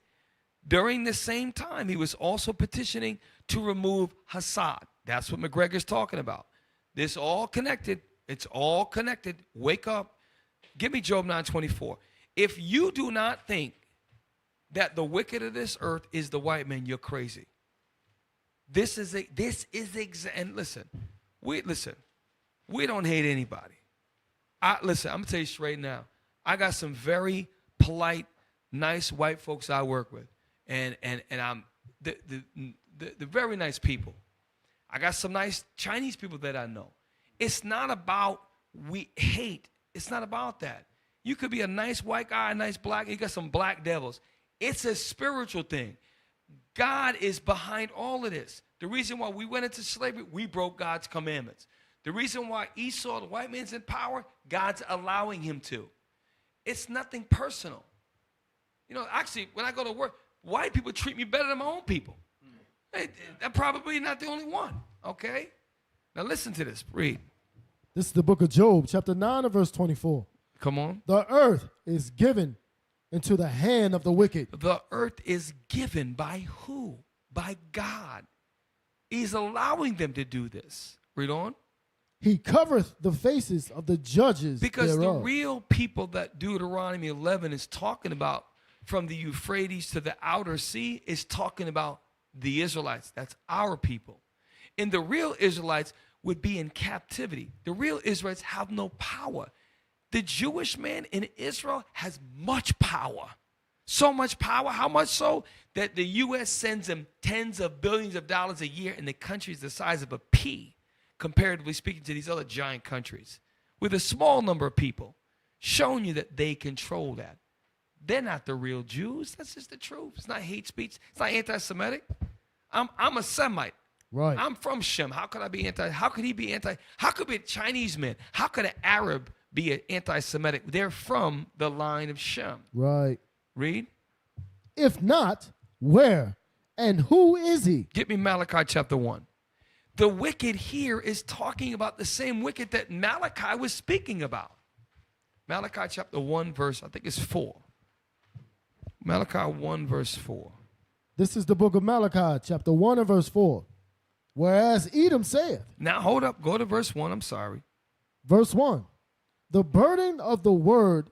During the same time, he was also petitioning to remove Assad. That's what McGregor's talking about. This all connected. It's all connected. Wake up. Give me Job 9:24. If you do not think that the wicked of this earth is the white man, you're crazy. And listen, we don't hate anybody. Listen, I'm gonna tell you straight now. I got some very polite, nice white folks I work with, and I'm the very nice people. I got some nice Chinese people that I know. It's not about we hate. It's not about that. You could be a nice white guy, a nice black, you got some black devils. It's a spiritual thing. God is behind all of this. The reason why we went into slavery, we broke God's commandments. The reason why Esau, the white man's in power, God's allowing him to. It's nothing personal. You know, actually, when I go to work, white people treat me better than my own people. Hey, I'm probably not the only one, okay? Now listen to this. Read. This is the book of Job, chapter 9 and verse 24. Come on. The earth is given into the hand of the wicked. The earth is given by who? By God. He's allowing them to do this. Read on. He covereth the faces of the judges Because thereof. the real people that Deuteronomy 11 is talking about, from the Euphrates to the outer sea, is talking about the Israelites. That's our people. And the real Israelites would be in captivity. The real Israelites have no power. The Jewish man in Israel has much power. So much power, how much so that the U.S. sends them tens of billions of dollars a year, and the country is the size of a pea, comparatively speaking to these other giant countries, with a small number of people, showing you that they control that. They're not the real Jews. That's just the truth. It's not hate speech. It's not anti-Semitic. I'm a Semite. Right. I'm from Shem. How could I be anti? How could he be anti? How could be a Chinese man? How could an Arab be an anti-Semitic? They're from the line of Shem. Right. Read. If not, where and who is he? Get me Malachi chapter 1. The wicked here is talking about the same wicked that Malachi was speaking about. Malachi chapter 1 verse, I think it's 4. Malachi 1 verse 4. This is the book of Malachi, chapter 1 and verse 4. Whereas Edom saith. Now hold up, go to verse 1, I'm sorry. Verse 1. The burden of the word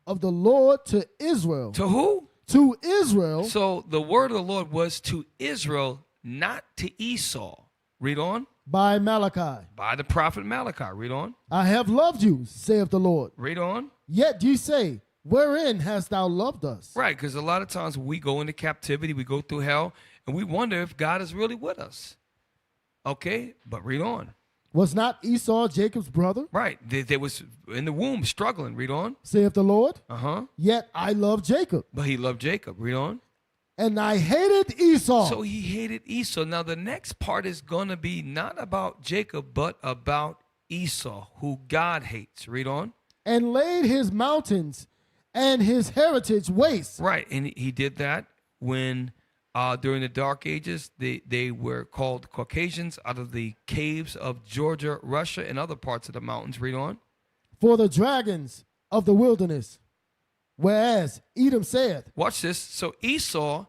of the Lord to Israel. To who? To Israel. So the word of the Lord was to Israel, not to Esau. Read on. By Malachi. By the prophet Malachi. Read on. I have loved you, saith the Lord. Read on. Yet ye say, wherein hast thou loved us? Right, because a lot of times we go into captivity, we go through hell, and we wonder if God is really with us. Okay, but read on. Was not Esau Jacob's brother? Right, they was in the womb struggling. Read on. Saith the Lord. Uh-huh. Yet I love Jacob. But he loved Jacob. Read on. And I hated Esau. So he hated Esau. Now the next part is going to be not about Jacob, but about Esau, who God hates. Read on. And laid his mountains and his heritage waste. Right, and he did that when during the Dark Ages, they were called Caucasians out of the caves of Georgia, Russia, and other parts of the mountains. Read on. For the dragons of the wilderness. Whereas Edom saith. Watch this. So Esau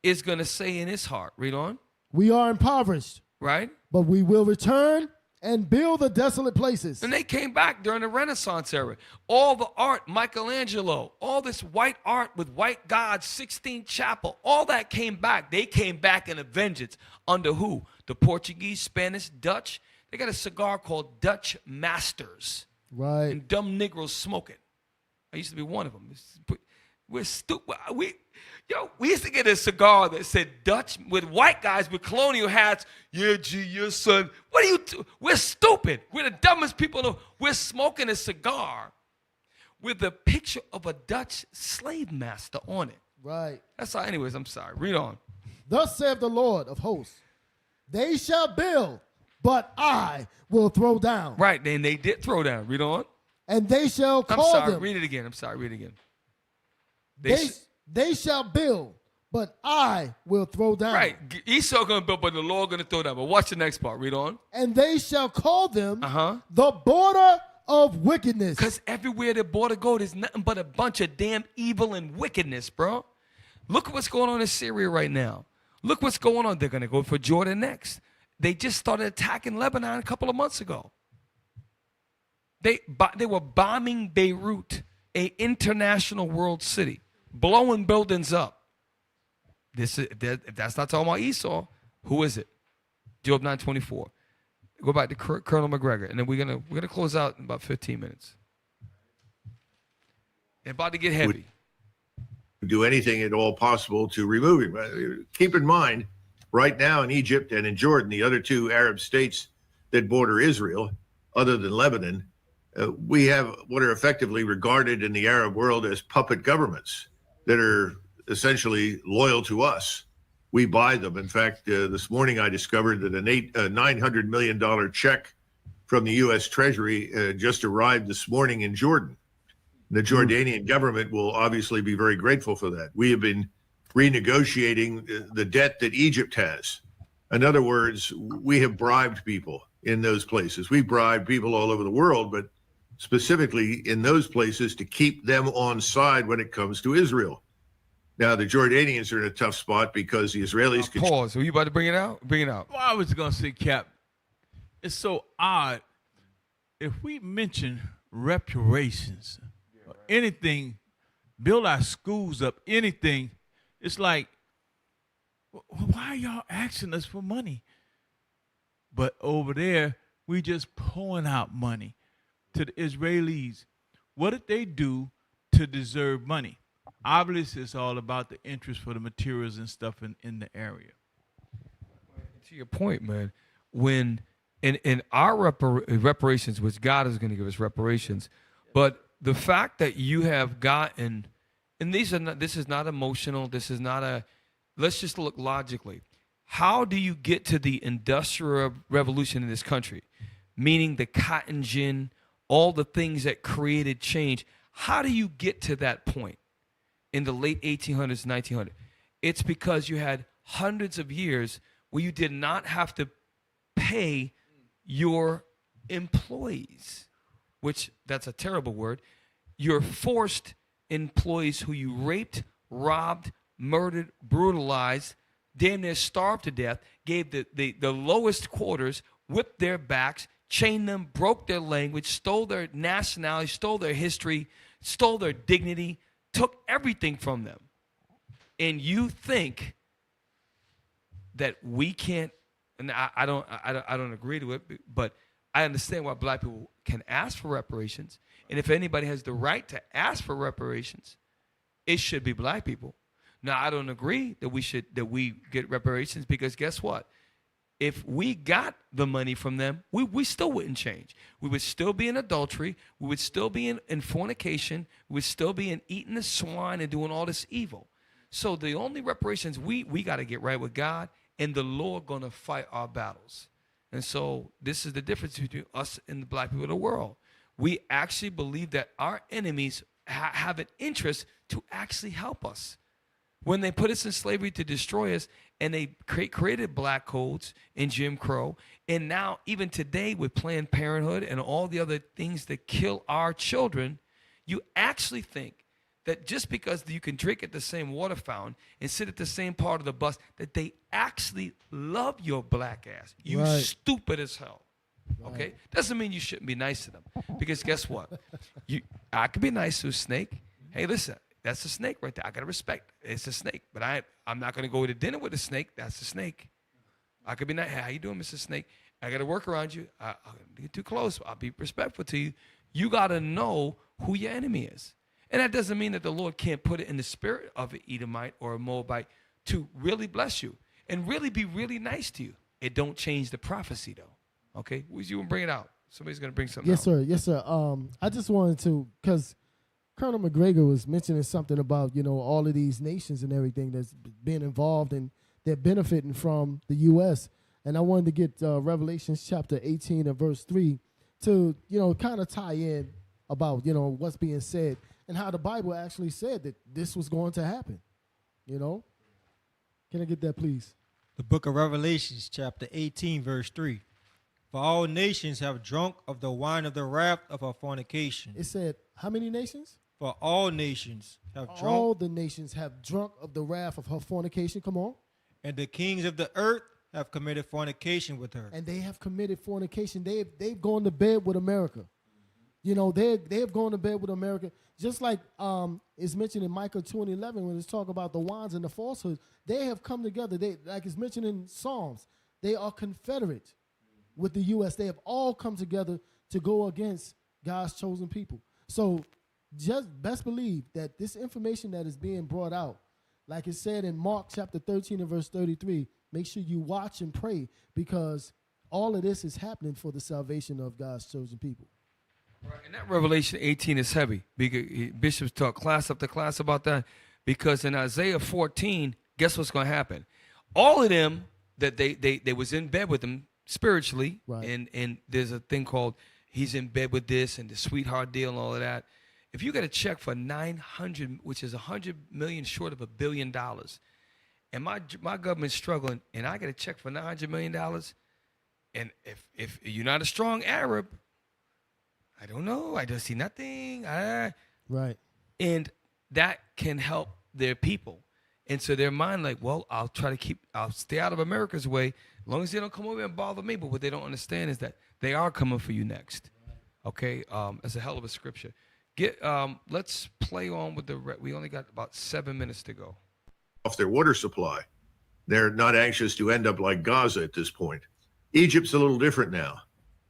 is going to say in his heart. Read on. We are impoverished. Right. But we will return and build the desolate places. And they came back during the Renaissance era. All the art, Michelangelo, all this white art with white gods, Sistine Chapel, all that came back. They came back in a vengeance. Under who? The Portuguese, Spanish, Dutch. They got a cigar called Dutch Masters. Right. And dumb Negroes smoke it. I used to be one of them. We're stupid. We used to get a cigar that said Dutch with white guys with colonial hats. Yeah, gee, your son. What are you do? We're stupid. We're the dumbest people in the world. We're smoking a cigar with a picture of a Dutch slave master on it. Right. That's all. Anyways, I'm sorry. Read on. Thus saith the Lord of hosts, they shall build, but I will throw down. Right. Then they did throw down. Read on. And they shall call I'm sorry. them. Read it again. I'm sorry. Read it again. They shall build, but I will throw down. Right. Esau going to build, but the Lord going to throw down. But watch the next part. Read on. And they shall call them the border of wickedness. Because everywhere the border go, there's nothing but a bunch of damn evil and wickedness, bro. Look at what's going on in Syria right now. Look what's going on. They're going to go for Jordan next. They just started attacking Lebanon a couple of months ago. They were bombing Beirut, an international world city, blowing buildings up. If that's not talking about Esau, who is it? Job 9:24. Go back to Colonel McGregor, and then we're gonna close out in about 15 minutes. It's about to get heavy. Do anything at all possible to remove him. Keep in mind, Right now in Egypt and in Jordan, the other two Arab states that border Israel, other than Lebanon, we have what are effectively regarded in the Arab world as puppet governments that are essentially loyal to us. We buy them. In fact, this morning I discovered that a $900 million check from the U.S. Treasury just arrived this morning in Jordan. The Jordanian government will obviously be very grateful for that. We have been renegotiating the debt that Egypt has. In other words, we have bribed people in those places. We bribed people all over the world, but specifically in those places to keep them on side when it comes to Israel. Now, the Jordanians are in a tough spot because the Israelis... Pause. Were you about to bring it out? Bring it out. Well, I was going to say, Cap, it's so odd. If we mention reparations, or anything, build our schools up, anything, it's like, why are y'all asking us for money? But over there, we just pouring out money to the Israelis. What did they do to deserve money? Obviously, it's all about the interest for the materials and stuff in the area. To your point, man, when in our reparations, which God is going to give us reparations, but the fact that you have gotten, and this is not emotional, this is not a, let's just look logically. How do you get to the industrial revolution in this country? Meaning the cotton gin, all the things that created change. How do you get to that point in the late 1800s, 1900s? It's because you had hundreds of years where you did not have to pay your employees, which that's a terrible word. Your forced employees who you raped, robbed, murdered, brutalized, damn near starved to death, gave the lowest quarters, whipped their backs, chained them, broke their language, stole their nationality, stole their history, stole their dignity, took everything from them. And you think that we can't, and I don't agree to it, but I understand why black people can ask for reparations. And if anybody has the right to ask for reparations, it should be black people. Now, I don't agree that we get reparations, because guess what? If we got the money from them, we still wouldn't change. We would still be in adultery. We would still be in fornication. We would still be in eating the swine and doing all this evil. So the only reparations, we got to get right with God, and the Lord going to fight our battles. And so this is the difference between us and the black people of the world. We actually believe that our enemies have an interest to actually help us. When they put us in slavery to destroy us, and they created black codes and Jim Crow, and now even today with Planned Parenthood and all the other things that kill our children, you actually think that just because you can drink at the same water fountain and sit at the same part of the bus, that they actually love your black ass. You Right. stupid as hell. Okay? Doesn't mean you shouldn't be nice to them. Because guess what? I could be nice to a snake. Hey, listen, that's a snake right there. I got to respect. It's a snake. But I'm not going to go to dinner with a snake. That's a snake. I could be nice. Hey, how you doing, Mr. Snake? I got to work around you. I'll get too close. I'll be respectful to you. You got to know who your enemy is. And that doesn't mean that the Lord can't put it in the spirit of an Edomite or a Moabite to really bless you and really be really nice to you. It don't change the prophecy, though. Okay? You want to bring it out. Somebody's going to bring something Yes, out. sir. Yes, sir. I just wanted to, because Colonel McGregor was mentioning something about, all of these nations and everything that's been involved and they're benefiting from the U.S. And I wanted to get Revelations chapter 18 and verse 3 to, kind of tie in about, what's being said and how the Bible actually said that this was going to happen. Can I get that, please? The book of Revelations, chapter 18, verse 3. For all nations have drunk of the wine of the wrath of her fornication. It said, how many nations? For all nations have drunk. All the nations have drunk of the wrath of her fornication. Come on. And the kings of the earth have committed fornication with her. And they have committed fornication. They've gone to bed with America. They have gone to bed with America. Just like is mentioned in Micah 2:11 when it's talk about the wines and the falsehoods. They have come together. Like it's mentioned in Psalms. They are confederate with the U.S. They have all come together to go against God's chosen people. So just best believe that this information that is being brought out, like it said in Mark chapter 13 and verse 33, make sure you watch and pray, because all of this is happening for the salvation of God's chosen people. Right, and that Revelation 18 is heavy. Because bishops talk class after class about that, because in Isaiah 14, guess what's going to happen? All of them that they was in bed with him spiritually, right. And there's a thing called he's in bed with this and the sweetheart deal and all of that. If you got a check for 900, which is 100 million short of $1 billion, and my government's struggling, and I get a check for $900 million, and if you're not a strong Arab, I don't know, I don't see nothing. Right. And that can help their people. And so their mind like, well, I'll stay out of America's way as long as they don't come over and bother me. But what they don't understand is that they are coming for you next. Okay? That's a hell of a scripture. Let's play on with we only got about 7 minutes to go. Off their water supply. They're not anxious to end up like Gaza at this point. Egypt's a little different now.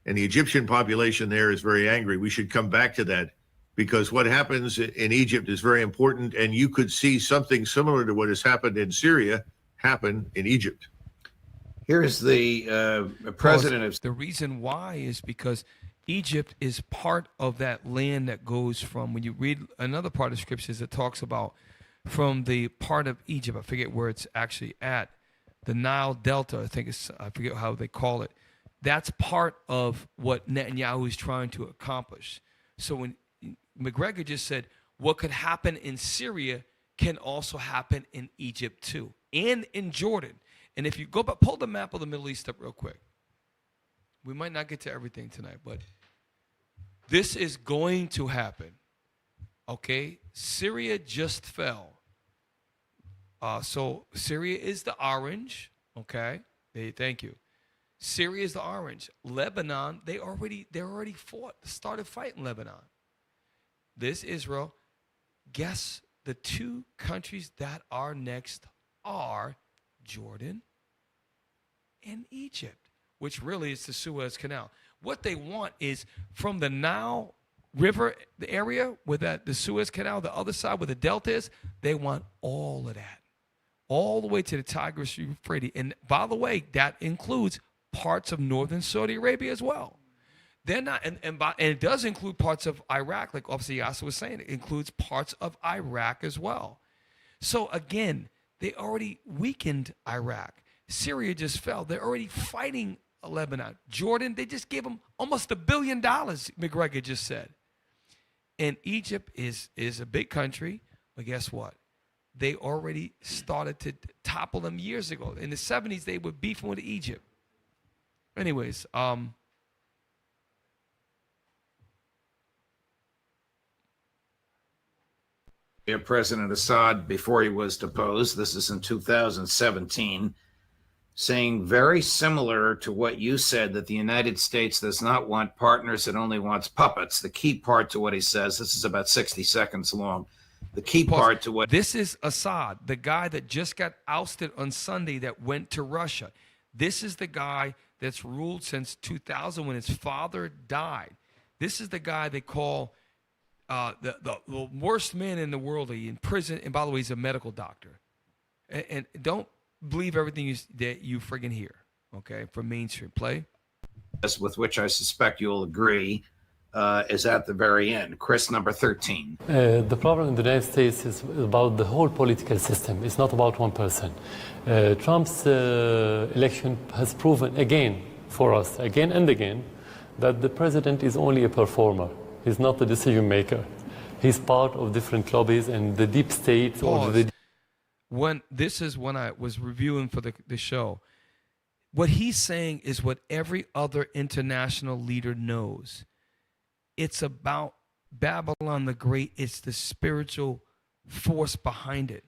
And the Egyptian population there is very angry. We should come back to that, because what happens in Egypt is very important, and you could see something similar to what has happened in Syria happen in Egypt. Here's the president of... The reason why is because Egypt is part of that land that goes from, when you read another part of scriptures that talks about from the part of Egypt, I forget where it's actually at, the Nile Delta, I forget how they call it. That's part of what Netanyahu is trying to accomplish. So when McGregor just said what could happen in Syria can also happen in Egypt too, and in Jordan. And if you go back, pull the map of the Middle East up real quick. We might not get to everything tonight, but this is going to happen. Okay? Syria just fell. So Syria is the orange. Okay? Thank you. Syria is the orange. Lebanon, they already started fighting Lebanon. This Israel. Guess the two countries that are next are Jordan and Egypt, which really is the Suez Canal. What they want is from the Nile River, the area where the Suez Canal, the other side where the Delta is, they want all of that, all the way to the Tigris Euphrates. And by the way, that includes parts of northern Saudi Arabia as well. They're not, and it does include parts of Iraq, like obviously Yasser was saying. It includes parts of Iraq as well. So again, they already weakened Iraq. Syria just fell. They're already fighting Lebanon. Jordan, they just gave them almost $1 billion, McGregor just said. And Egypt is a big country, but guess what? They already started to topple them years ago. In the 70s, they were beefing with Egypt. Anyways, President Assad, before he was deposed, this is in 2017, saying very similar to what you said, that the United States does not want partners, it only wants puppets. The key part to what he says, this is about 60 seconds long. The key part to what... This is Assad, the guy that just got ousted on Sunday that went to Russia. This is the guy that's ruled since 2000 when his father died. This is the guy they call the worst man in the world. He's in prison, and by the way, he's a medical doctor. And don't believe everything that you friggin' hear, okay, from mainstream. Play. With which I suspect you'll agree is at the very end. Chris, number 13. The problem in the United States is about the whole political system. It's not about one person. Trump's election has proven again for us, again and again, that the president is only a performer. He's not the decision maker. He's part of different lobbies and the deep state. When I was reviewing for the show, what he's saying is what every other international leader knows. It's about Babylon the Great. It's the spiritual force behind it.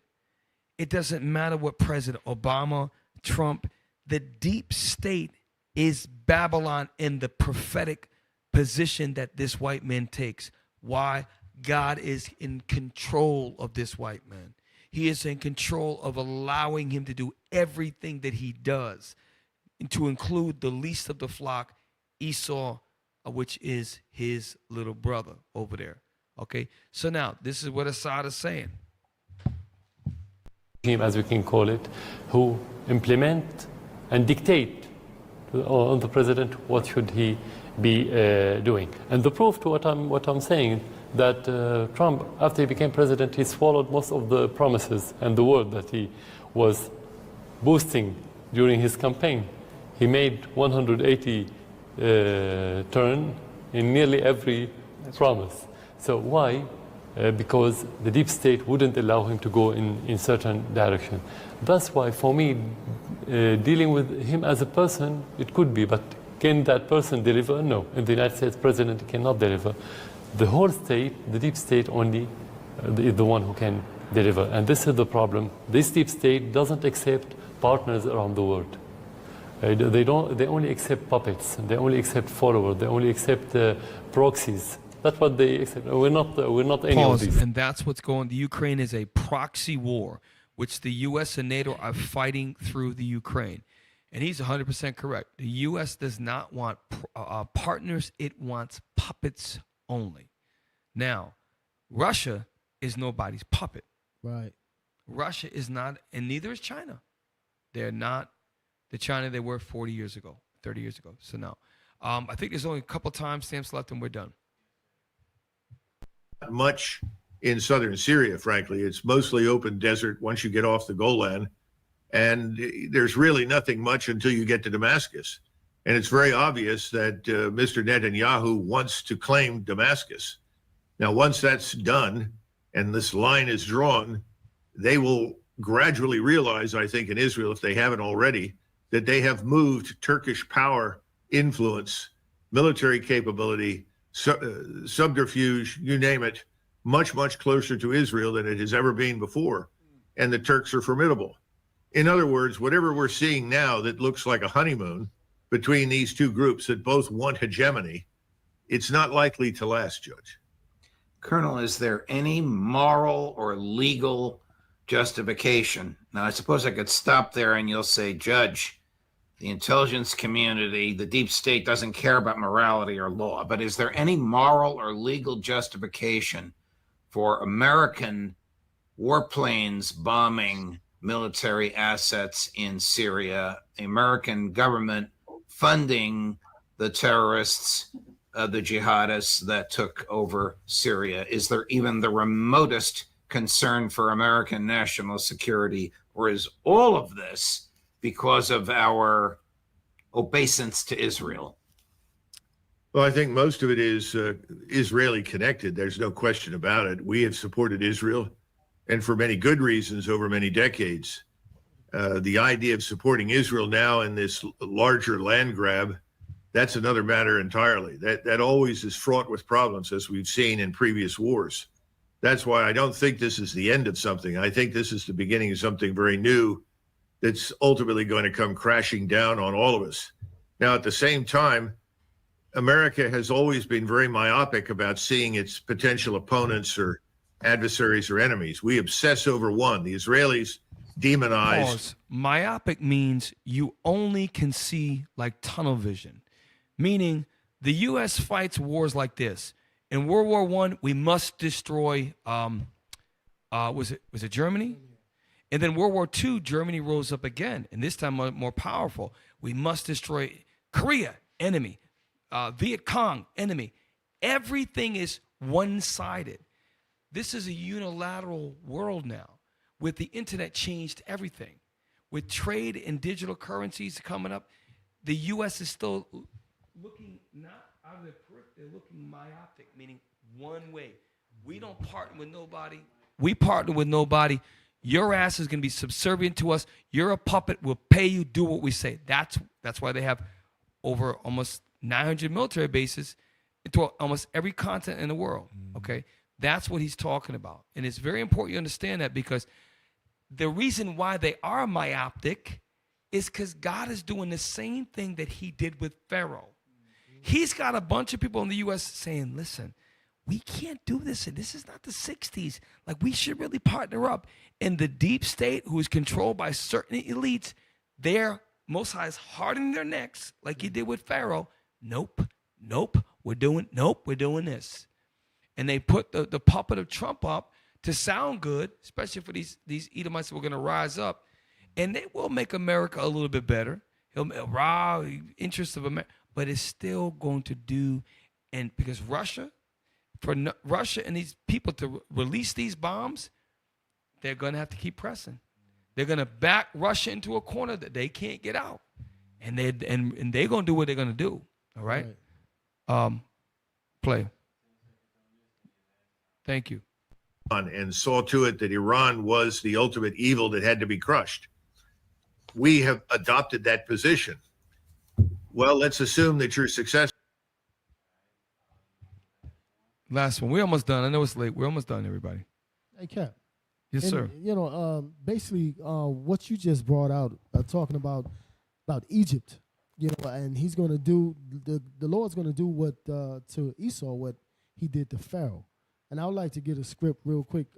It doesn't matter what President Obama, Trump, the deep state is Babylon in the prophetic position that this white man takes. Why? God is in control of this white man. He is in control of allowing him to do everything that he does, and to include the least of the flock, Esau, which is his little brother over there. Okay? So now, this is what Assad is saying. As we can call it, who implement and dictate on the president what should he be doing. And the proof to what I'm saying, that Trump, after he became president, he swallowed most of the promises and the word that he was boasting during his campaign. He made 180 turn in nearly every promise. So why? Because the deep state wouldn't allow him to go in certain direction. That's why, for me, dealing with him as a person, it could be, but can that person deliver? No. In the United States, president cannot deliver. The whole state, the deep state only, is the one who can deliver. And this is the problem. This deep state doesn't accept partners around the world. They only accept puppets. They only accept followers. They only accept proxies. That's what they accept. We're not any of these. And that's what's going. The Ukraine is a proxy war, which the U.S. and NATO are fighting through the Ukraine. And he's 100% correct. The U.S. does not want partners. It wants puppets only. Now, Russia is nobody's puppet. Right. Russia is not, and neither is China. They're not the China they were 40 years ago, 30 years ago. So now, I think there's only a couple timestamps left and we're done. Much in southern Syria, frankly. It's mostly open desert once you get off the Golan. And there's really nothing much until you get to Damascus. And it's very obvious that Mr. Netanyahu wants to claim Damascus. Now, once that's done and this line is drawn, they will gradually realize, I think, in Israel, if they haven't already, that they have moved Turkish power, influence, military capability, subterfuge, you name it, much, much closer to Israel than it has ever been before. And the Turks are formidable. In other words, whatever we're seeing now that looks like a honeymoon between these two groups that both want hegemony, it's not likely to last, Judge. Colonel, is there any moral or legal justification? Now, I suppose I could stop there and you'll say, Judge, the intelligence community, the deep state doesn't care about morality or law, but is there any moral or legal justification for American warplanes bombing military assets in Syria, the American government funding the terrorists, the jihadists that took over Syria? Is there even the remotest concern for American national security, or is all of this because of our obeisance to Israel? Well, I think most of it is Israeli connected. There's no question about it. We have supported Israel, and for many good reasons over many decades. The idea of supporting Israel now in this larger land grab, that's another matter entirely. That always is fraught with problems, as we've seen in previous wars. That's why I don't think this is the end of something. I think this is the beginning of something very new that's ultimately going to come crashing down on all of us. Now, at the same time, America has always been very myopic about seeing its potential opponents or adversaries or enemies. We obsess over one. The Israelis demonize. Pause. Myopic means you only can see like tunnel vision, meaning the U.S. fights wars like this. In World War I, we must destroy, was it Germany? And then World War II, Germany rose up again, and this time more powerful. We must destroy Korea, enemy. Viet Cong, enemy. Everything is one-sided. This is a unilateral world now. With the internet changed everything. With trade and digital currencies coming up, the U.S. is still looking not out of their periphery, they're looking myopic, meaning one way. We don't partner with nobody. We partner with nobody. Your ass is going to be subservient to us. You're a puppet. We'll pay you. Do what we say. That's why they have over almost 900 military bases into almost every continent in the world. Okay, that's what he's talking about, and it's very important you understand that, because the reason why they are myopic is because God is doing the same thing that He did with Pharaoh. He's got a bunch of people in the U.S. saying, "Listen, we can't do this, and this is not the '60s. Like, we should really partner up." And the deep state, who is controlled by certain elites, they're Most High is hardening their necks like He did with Pharaoh. Nope, we're doing this. And they put the puppet of Trump up to sound good, especially for these Edomites who are going to rise up. And they will make America a little bit better. He'll raw interest of America, but it's still going to do, and because Russia and these people to release these bombs, they're going to have to keep pressing. They're going to back Russia into a corner that they can't get out, and they're going to do what they're going to do. All right. Play. Thank you. And saw to it that Iran was the ultimate evil that had to be crushed. We have adopted that position. Well, let's assume that you're successful. Last one. We're almost done. I know it's late. We're almost done, everybody. Hey, Cap. Yes, sir. You know, basically, what you just brought out, talking about Egypt, you know, and he's going to do the Lord's going to do what to Esau what he did to Pharaoh. And I would like to get a script real quick,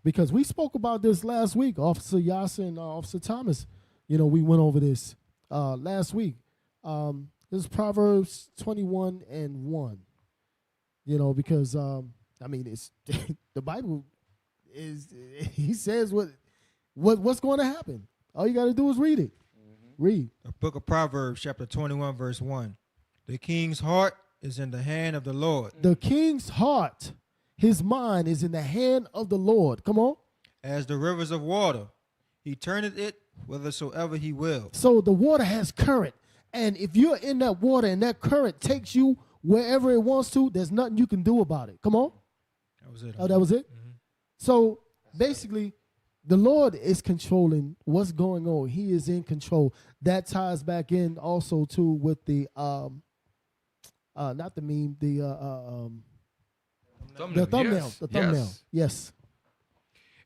because we spoke about this last week. Officer Yasser and Officer Thomas, you know, we went over this last week. This is Proverbs 21:1. You know, because I mean, it's the Bible is. He says what's going to happen. All you got to do is read it. Read the book of Proverbs, chapter 21, verse 1. The king's heart is in the hand of the Lord. The king's heart, his mind is in the hand of the Lord. Come on. As the rivers of water, he turneth it whithersoever he will. So the water has current. And if you're in that water and that current takes you wherever it wants to, there's nothing you can do about it. Come on. That was it. Oh, that was it? Mm-hmm. So basically, the Lord is controlling what's going on. He is in control. That ties back in also too with the not the meme, the thumbnail. The thumbnail. Yes.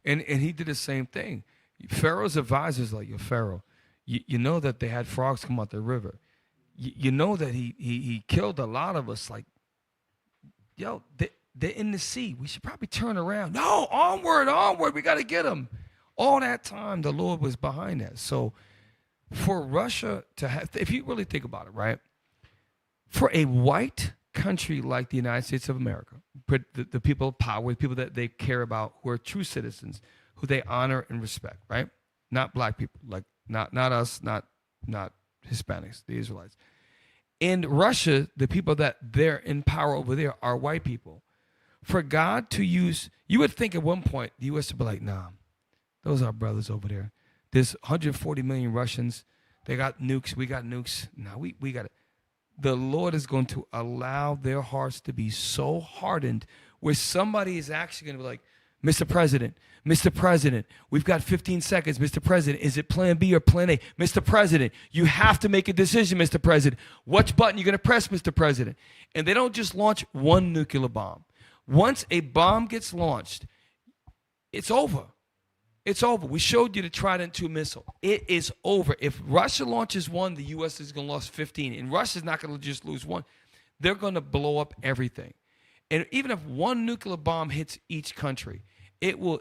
And he did the same thing. Pharaoh's advisors, like your Pharaoh, you know that they had frogs come out the river. You know that he killed a lot of us. Like, yo, they're in the sea. We should probably turn around. No, onward. We got to get them. All that time, the Lord was behind that. So for Russia to have, if you really think about it, right? For a white country like the United States of America, the people of power, the people that they care about, who are true citizens, who they honor and respect, right? Not black people, like not us, not Hispanics, the Israelites. In Russia, the people that they're in power over there are white people. For God to use, you would think at one point the U.S. would be like, nah, those are our brothers over there. There's 140 million Russians. They got nukes. We got nukes. Now we got it. The Lord is going to allow their hearts to be so hardened where somebody is actually going to be like, Mr. President, we've got 15 seconds. Mr. President, is it plan B or plan A? Mr. President, you have to make a decision, Mr. President. Which button you going to press, Mr. President? And they don't just launch one nuclear bomb. Once a bomb gets launched, it's over. It's over. We showed you the Trident II missile. It is over. If Russia launches one, the U.S. is going to lose 15. And Russia's not going to just lose one. They're going to blow up everything. And even if one nuclear bomb hits each country, it will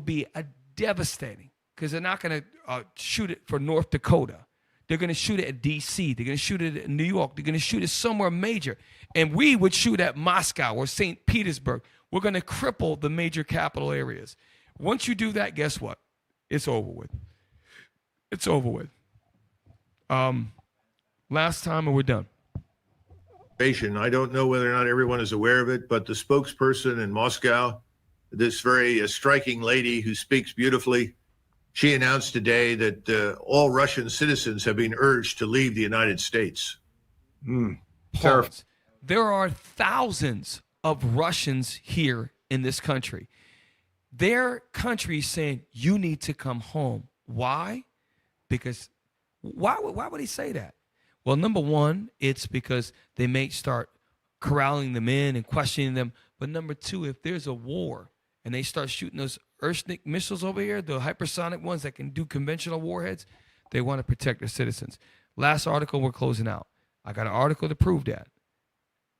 be a devastating, because they're not going to shoot it for North Dakota. They're going to shoot it at D.C. They're going to shoot it at New York. They're going to shoot it somewhere major. And we would shoot at Moscow or St. Petersburg. We're going to cripple the major capital areas. Once you do that, guess what? It's over with. It's over with. Last time and we're done. I don't know whether or not everyone is aware of it, but the spokesperson in Moscow, this very striking lady who speaks beautifully, she announced today that all Russian citizens have been urged to leave the United States. Pause. There are thousands of Russians here in this country. Their country is saying, you need to come home. Why? Because why would he say that? Well, number one, it's because they may start corralling them in and questioning them. But number two, if there's a war and they start shooting those Earthnik missiles over here, the hypersonic ones that can do conventional warheads, they want to protect their citizens. Last article, we're closing out. I got an article to prove that.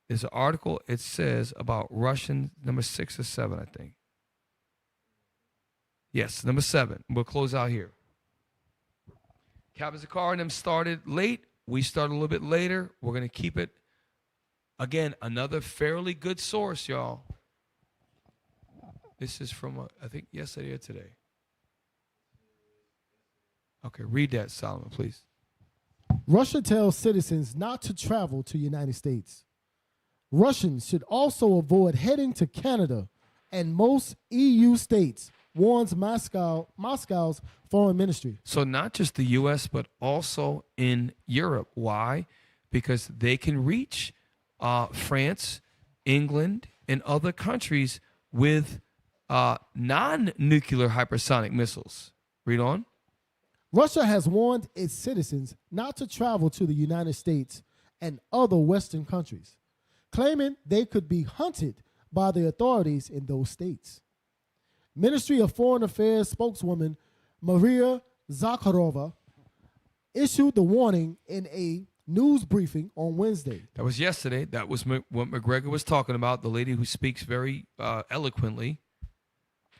There's an article, it says about Russian, number 6 or 7, I think. Yes, number 7. We'll close out here. Captain Zakar and them started late. We started a little bit later. We're going to keep it. Again, another fairly good source, y'all. This is from, I think, yesterday or today. Okay, read that, Solomon, please. Russia tells citizens not to travel to United States. Russians should also avoid heading to Canada and most EU states, warns Moscow's foreign ministry. So not just the U.S., but also in Europe. Why? Because they can reach France, England, and other countries with non-nuclear hypersonic missiles. Read on. Russia has warned its citizens not to travel to the United States and other Western countries, claiming they could be hunted by the authorities in those states. Ministry of Foreign Affairs spokeswoman Maria Zakharova issued the warning in a news briefing on Wednesday. That was yesterday. That was what McGregor was talking about, the lady who speaks very eloquently.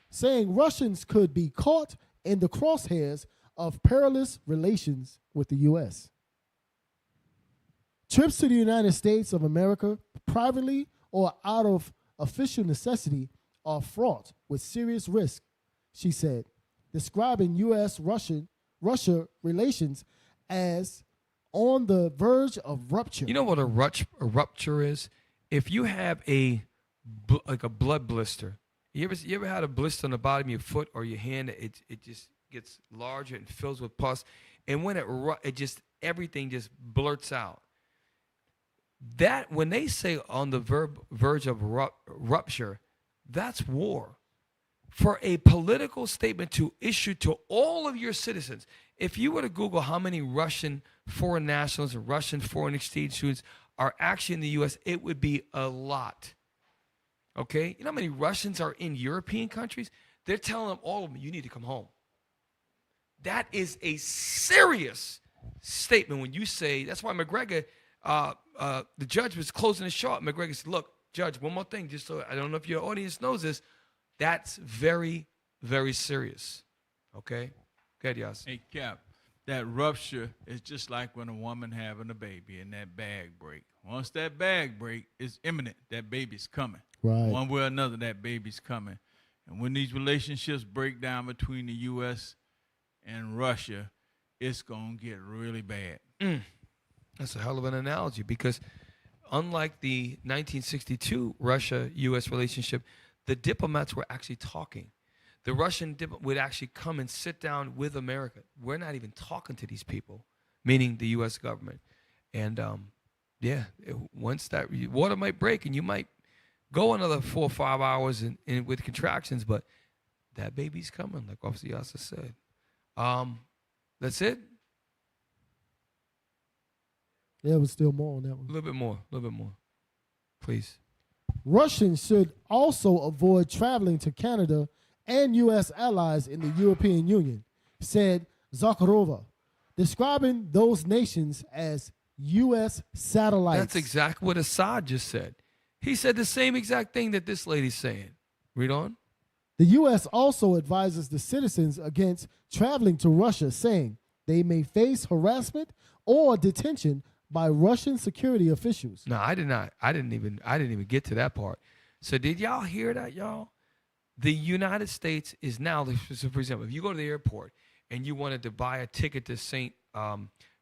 Saying Russians could be caught in the crosshairs of perilous relations with the U.S. Trips to the United States of America, privately or out of official necessity, are fraught with serious risk, she said, describing U.S.-Russia relations as on the verge of rupture. You know what a rupture is? If you have like a blood blister, you ever had a blister on the bottom of your foot or your hand? It just gets larger and fills with pus, and when it just everything just blurts out. That when they say on the verge of rupture, that's war. For a political statement to issue to all of your citizens, if you were to Google how many Russian foreign nationals and Russian foreign exchange students are actually in the U.S., it would be a lot. Okay? You know how many Russians are in European countries? They're telling them, all of them, you need to come home. That is a serious statement when you say, that's why McGregor, the judge was closing the show. McGregor said, look, Judge, one more thing, just so I don't know if your audience knows this. That's very, very serious. Okay? Go ahead, Yas. Hey, Cap, that rupture is just like when a woman having a baby and that bag break. Once that bag break, it's imminent. That baby's coming. Right. One way or another, that baby's coming. And when these relationships break down between the U.S. and Russia, it's going to get really bad. That's a hell of an analogy because unlike the 1962 Russia-U.S. relationship, the diplomats were actually talking. The Russian would actually come and sit down with America. We're not even talking to these people, meaning the U.S. government. And, once that water might break and you might go another 4 or 5 hours with contractions, but that baby's coming, like Officer Yasser said. That's it? Yeah, but still more on that one. A little bit more. Please. Russians should also avoid traveling to Canada and U.S. allies in the European Union, said Zakharova, describing those nations as U.S. satellites. That's exactly what Assad just said. He said the same exact thing that this lady's saying. Read on. The U.S. also advises the citizens against traveling to Russia, saying they may face harassment or detention by Russian security officials. No, I did not. I didn't even get to that part. So did y'all hear that, y'all? The United States is now, so for example, if you go to the airport and you wanted to buy a ticket to St.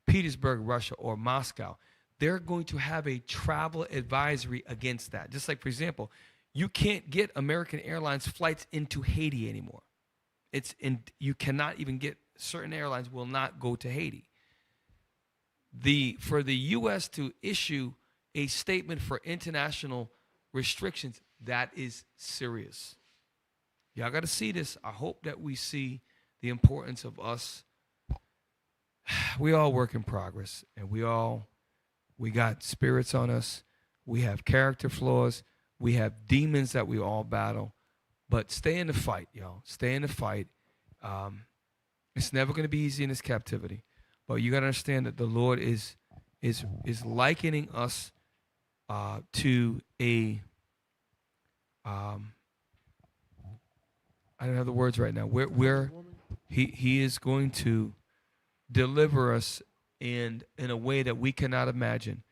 Petersburg, Russia, or Moscow, they're going to have a travel advisory against that. Just like, for example, you can't get American Airlines flights into Haiti anymore. You cannot even get, certain airlines will not go to Haiti. For the U.S. to issue a statement for international restrictions, that is serious. Y'all got to see this. I hope that we see the importance of us. We all work in progress, and we got spirits on us. We have character flaws. We have demons that we all battle. But stay in the fight, y'all. Stay in the fight. It's never going to be easy in this captivity. But you got to understand that the Lord is likening us to a I don't have the words right now. He is going to deliver us in a way that we cannot imagine.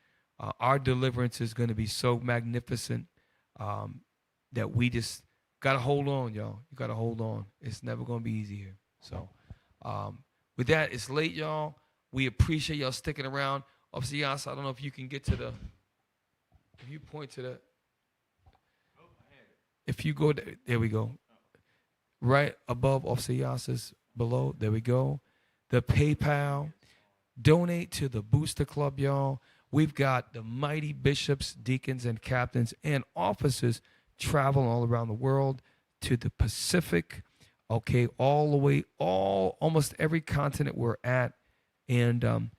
Our deliverance is going to be so magnificent that we just got to hold on, y'all. You got to hold on. It's never going to be easy here. So With that, it's late, y'all. We appreciate y'all sticking around. Officer Yas, I don't know if you can get to the, if you point to the, if you go, there we go. Right above Officer Yas's below, there we go. The PayPal. Donate to the Booster Club, y'all. We've got the mighty bishops, deacons, and captains and officers traveling all around the world to the Pacific, okay, all the way, almost every continent we're at. And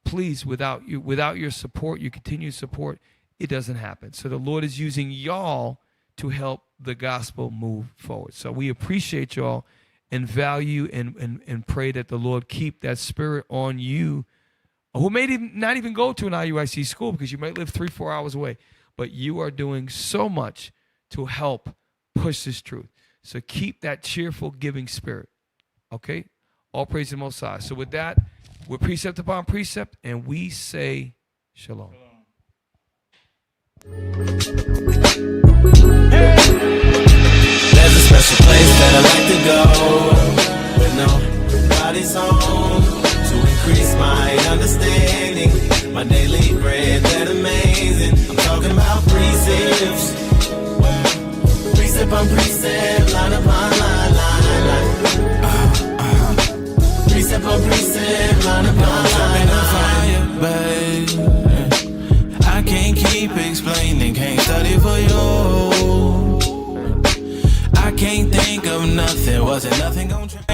please, without your support, your continued support, it doesn't happen. So the Lord is using y'all to help the gospel move forward. So we appreciate y'all and value and pray that the Lord keep that spirit on you, who may not even go to an IUIC school because you might live 3-4 hours away, but you are doing so much to help push this truth. So keep that cheerful giving spirit, okay? All praise to the Most High. So with that, we're precept upon precept, and we say shalom. There's a special place that I like to go with nobody's home to increase my understanding, my daily bread that amazing. I'm talking about precepts, precept on precept, line upon line, precept on precept, line upon line. Babe, I can't keep explaining, can't study for you. I can't think of nothing, wasn't nothing gonna change.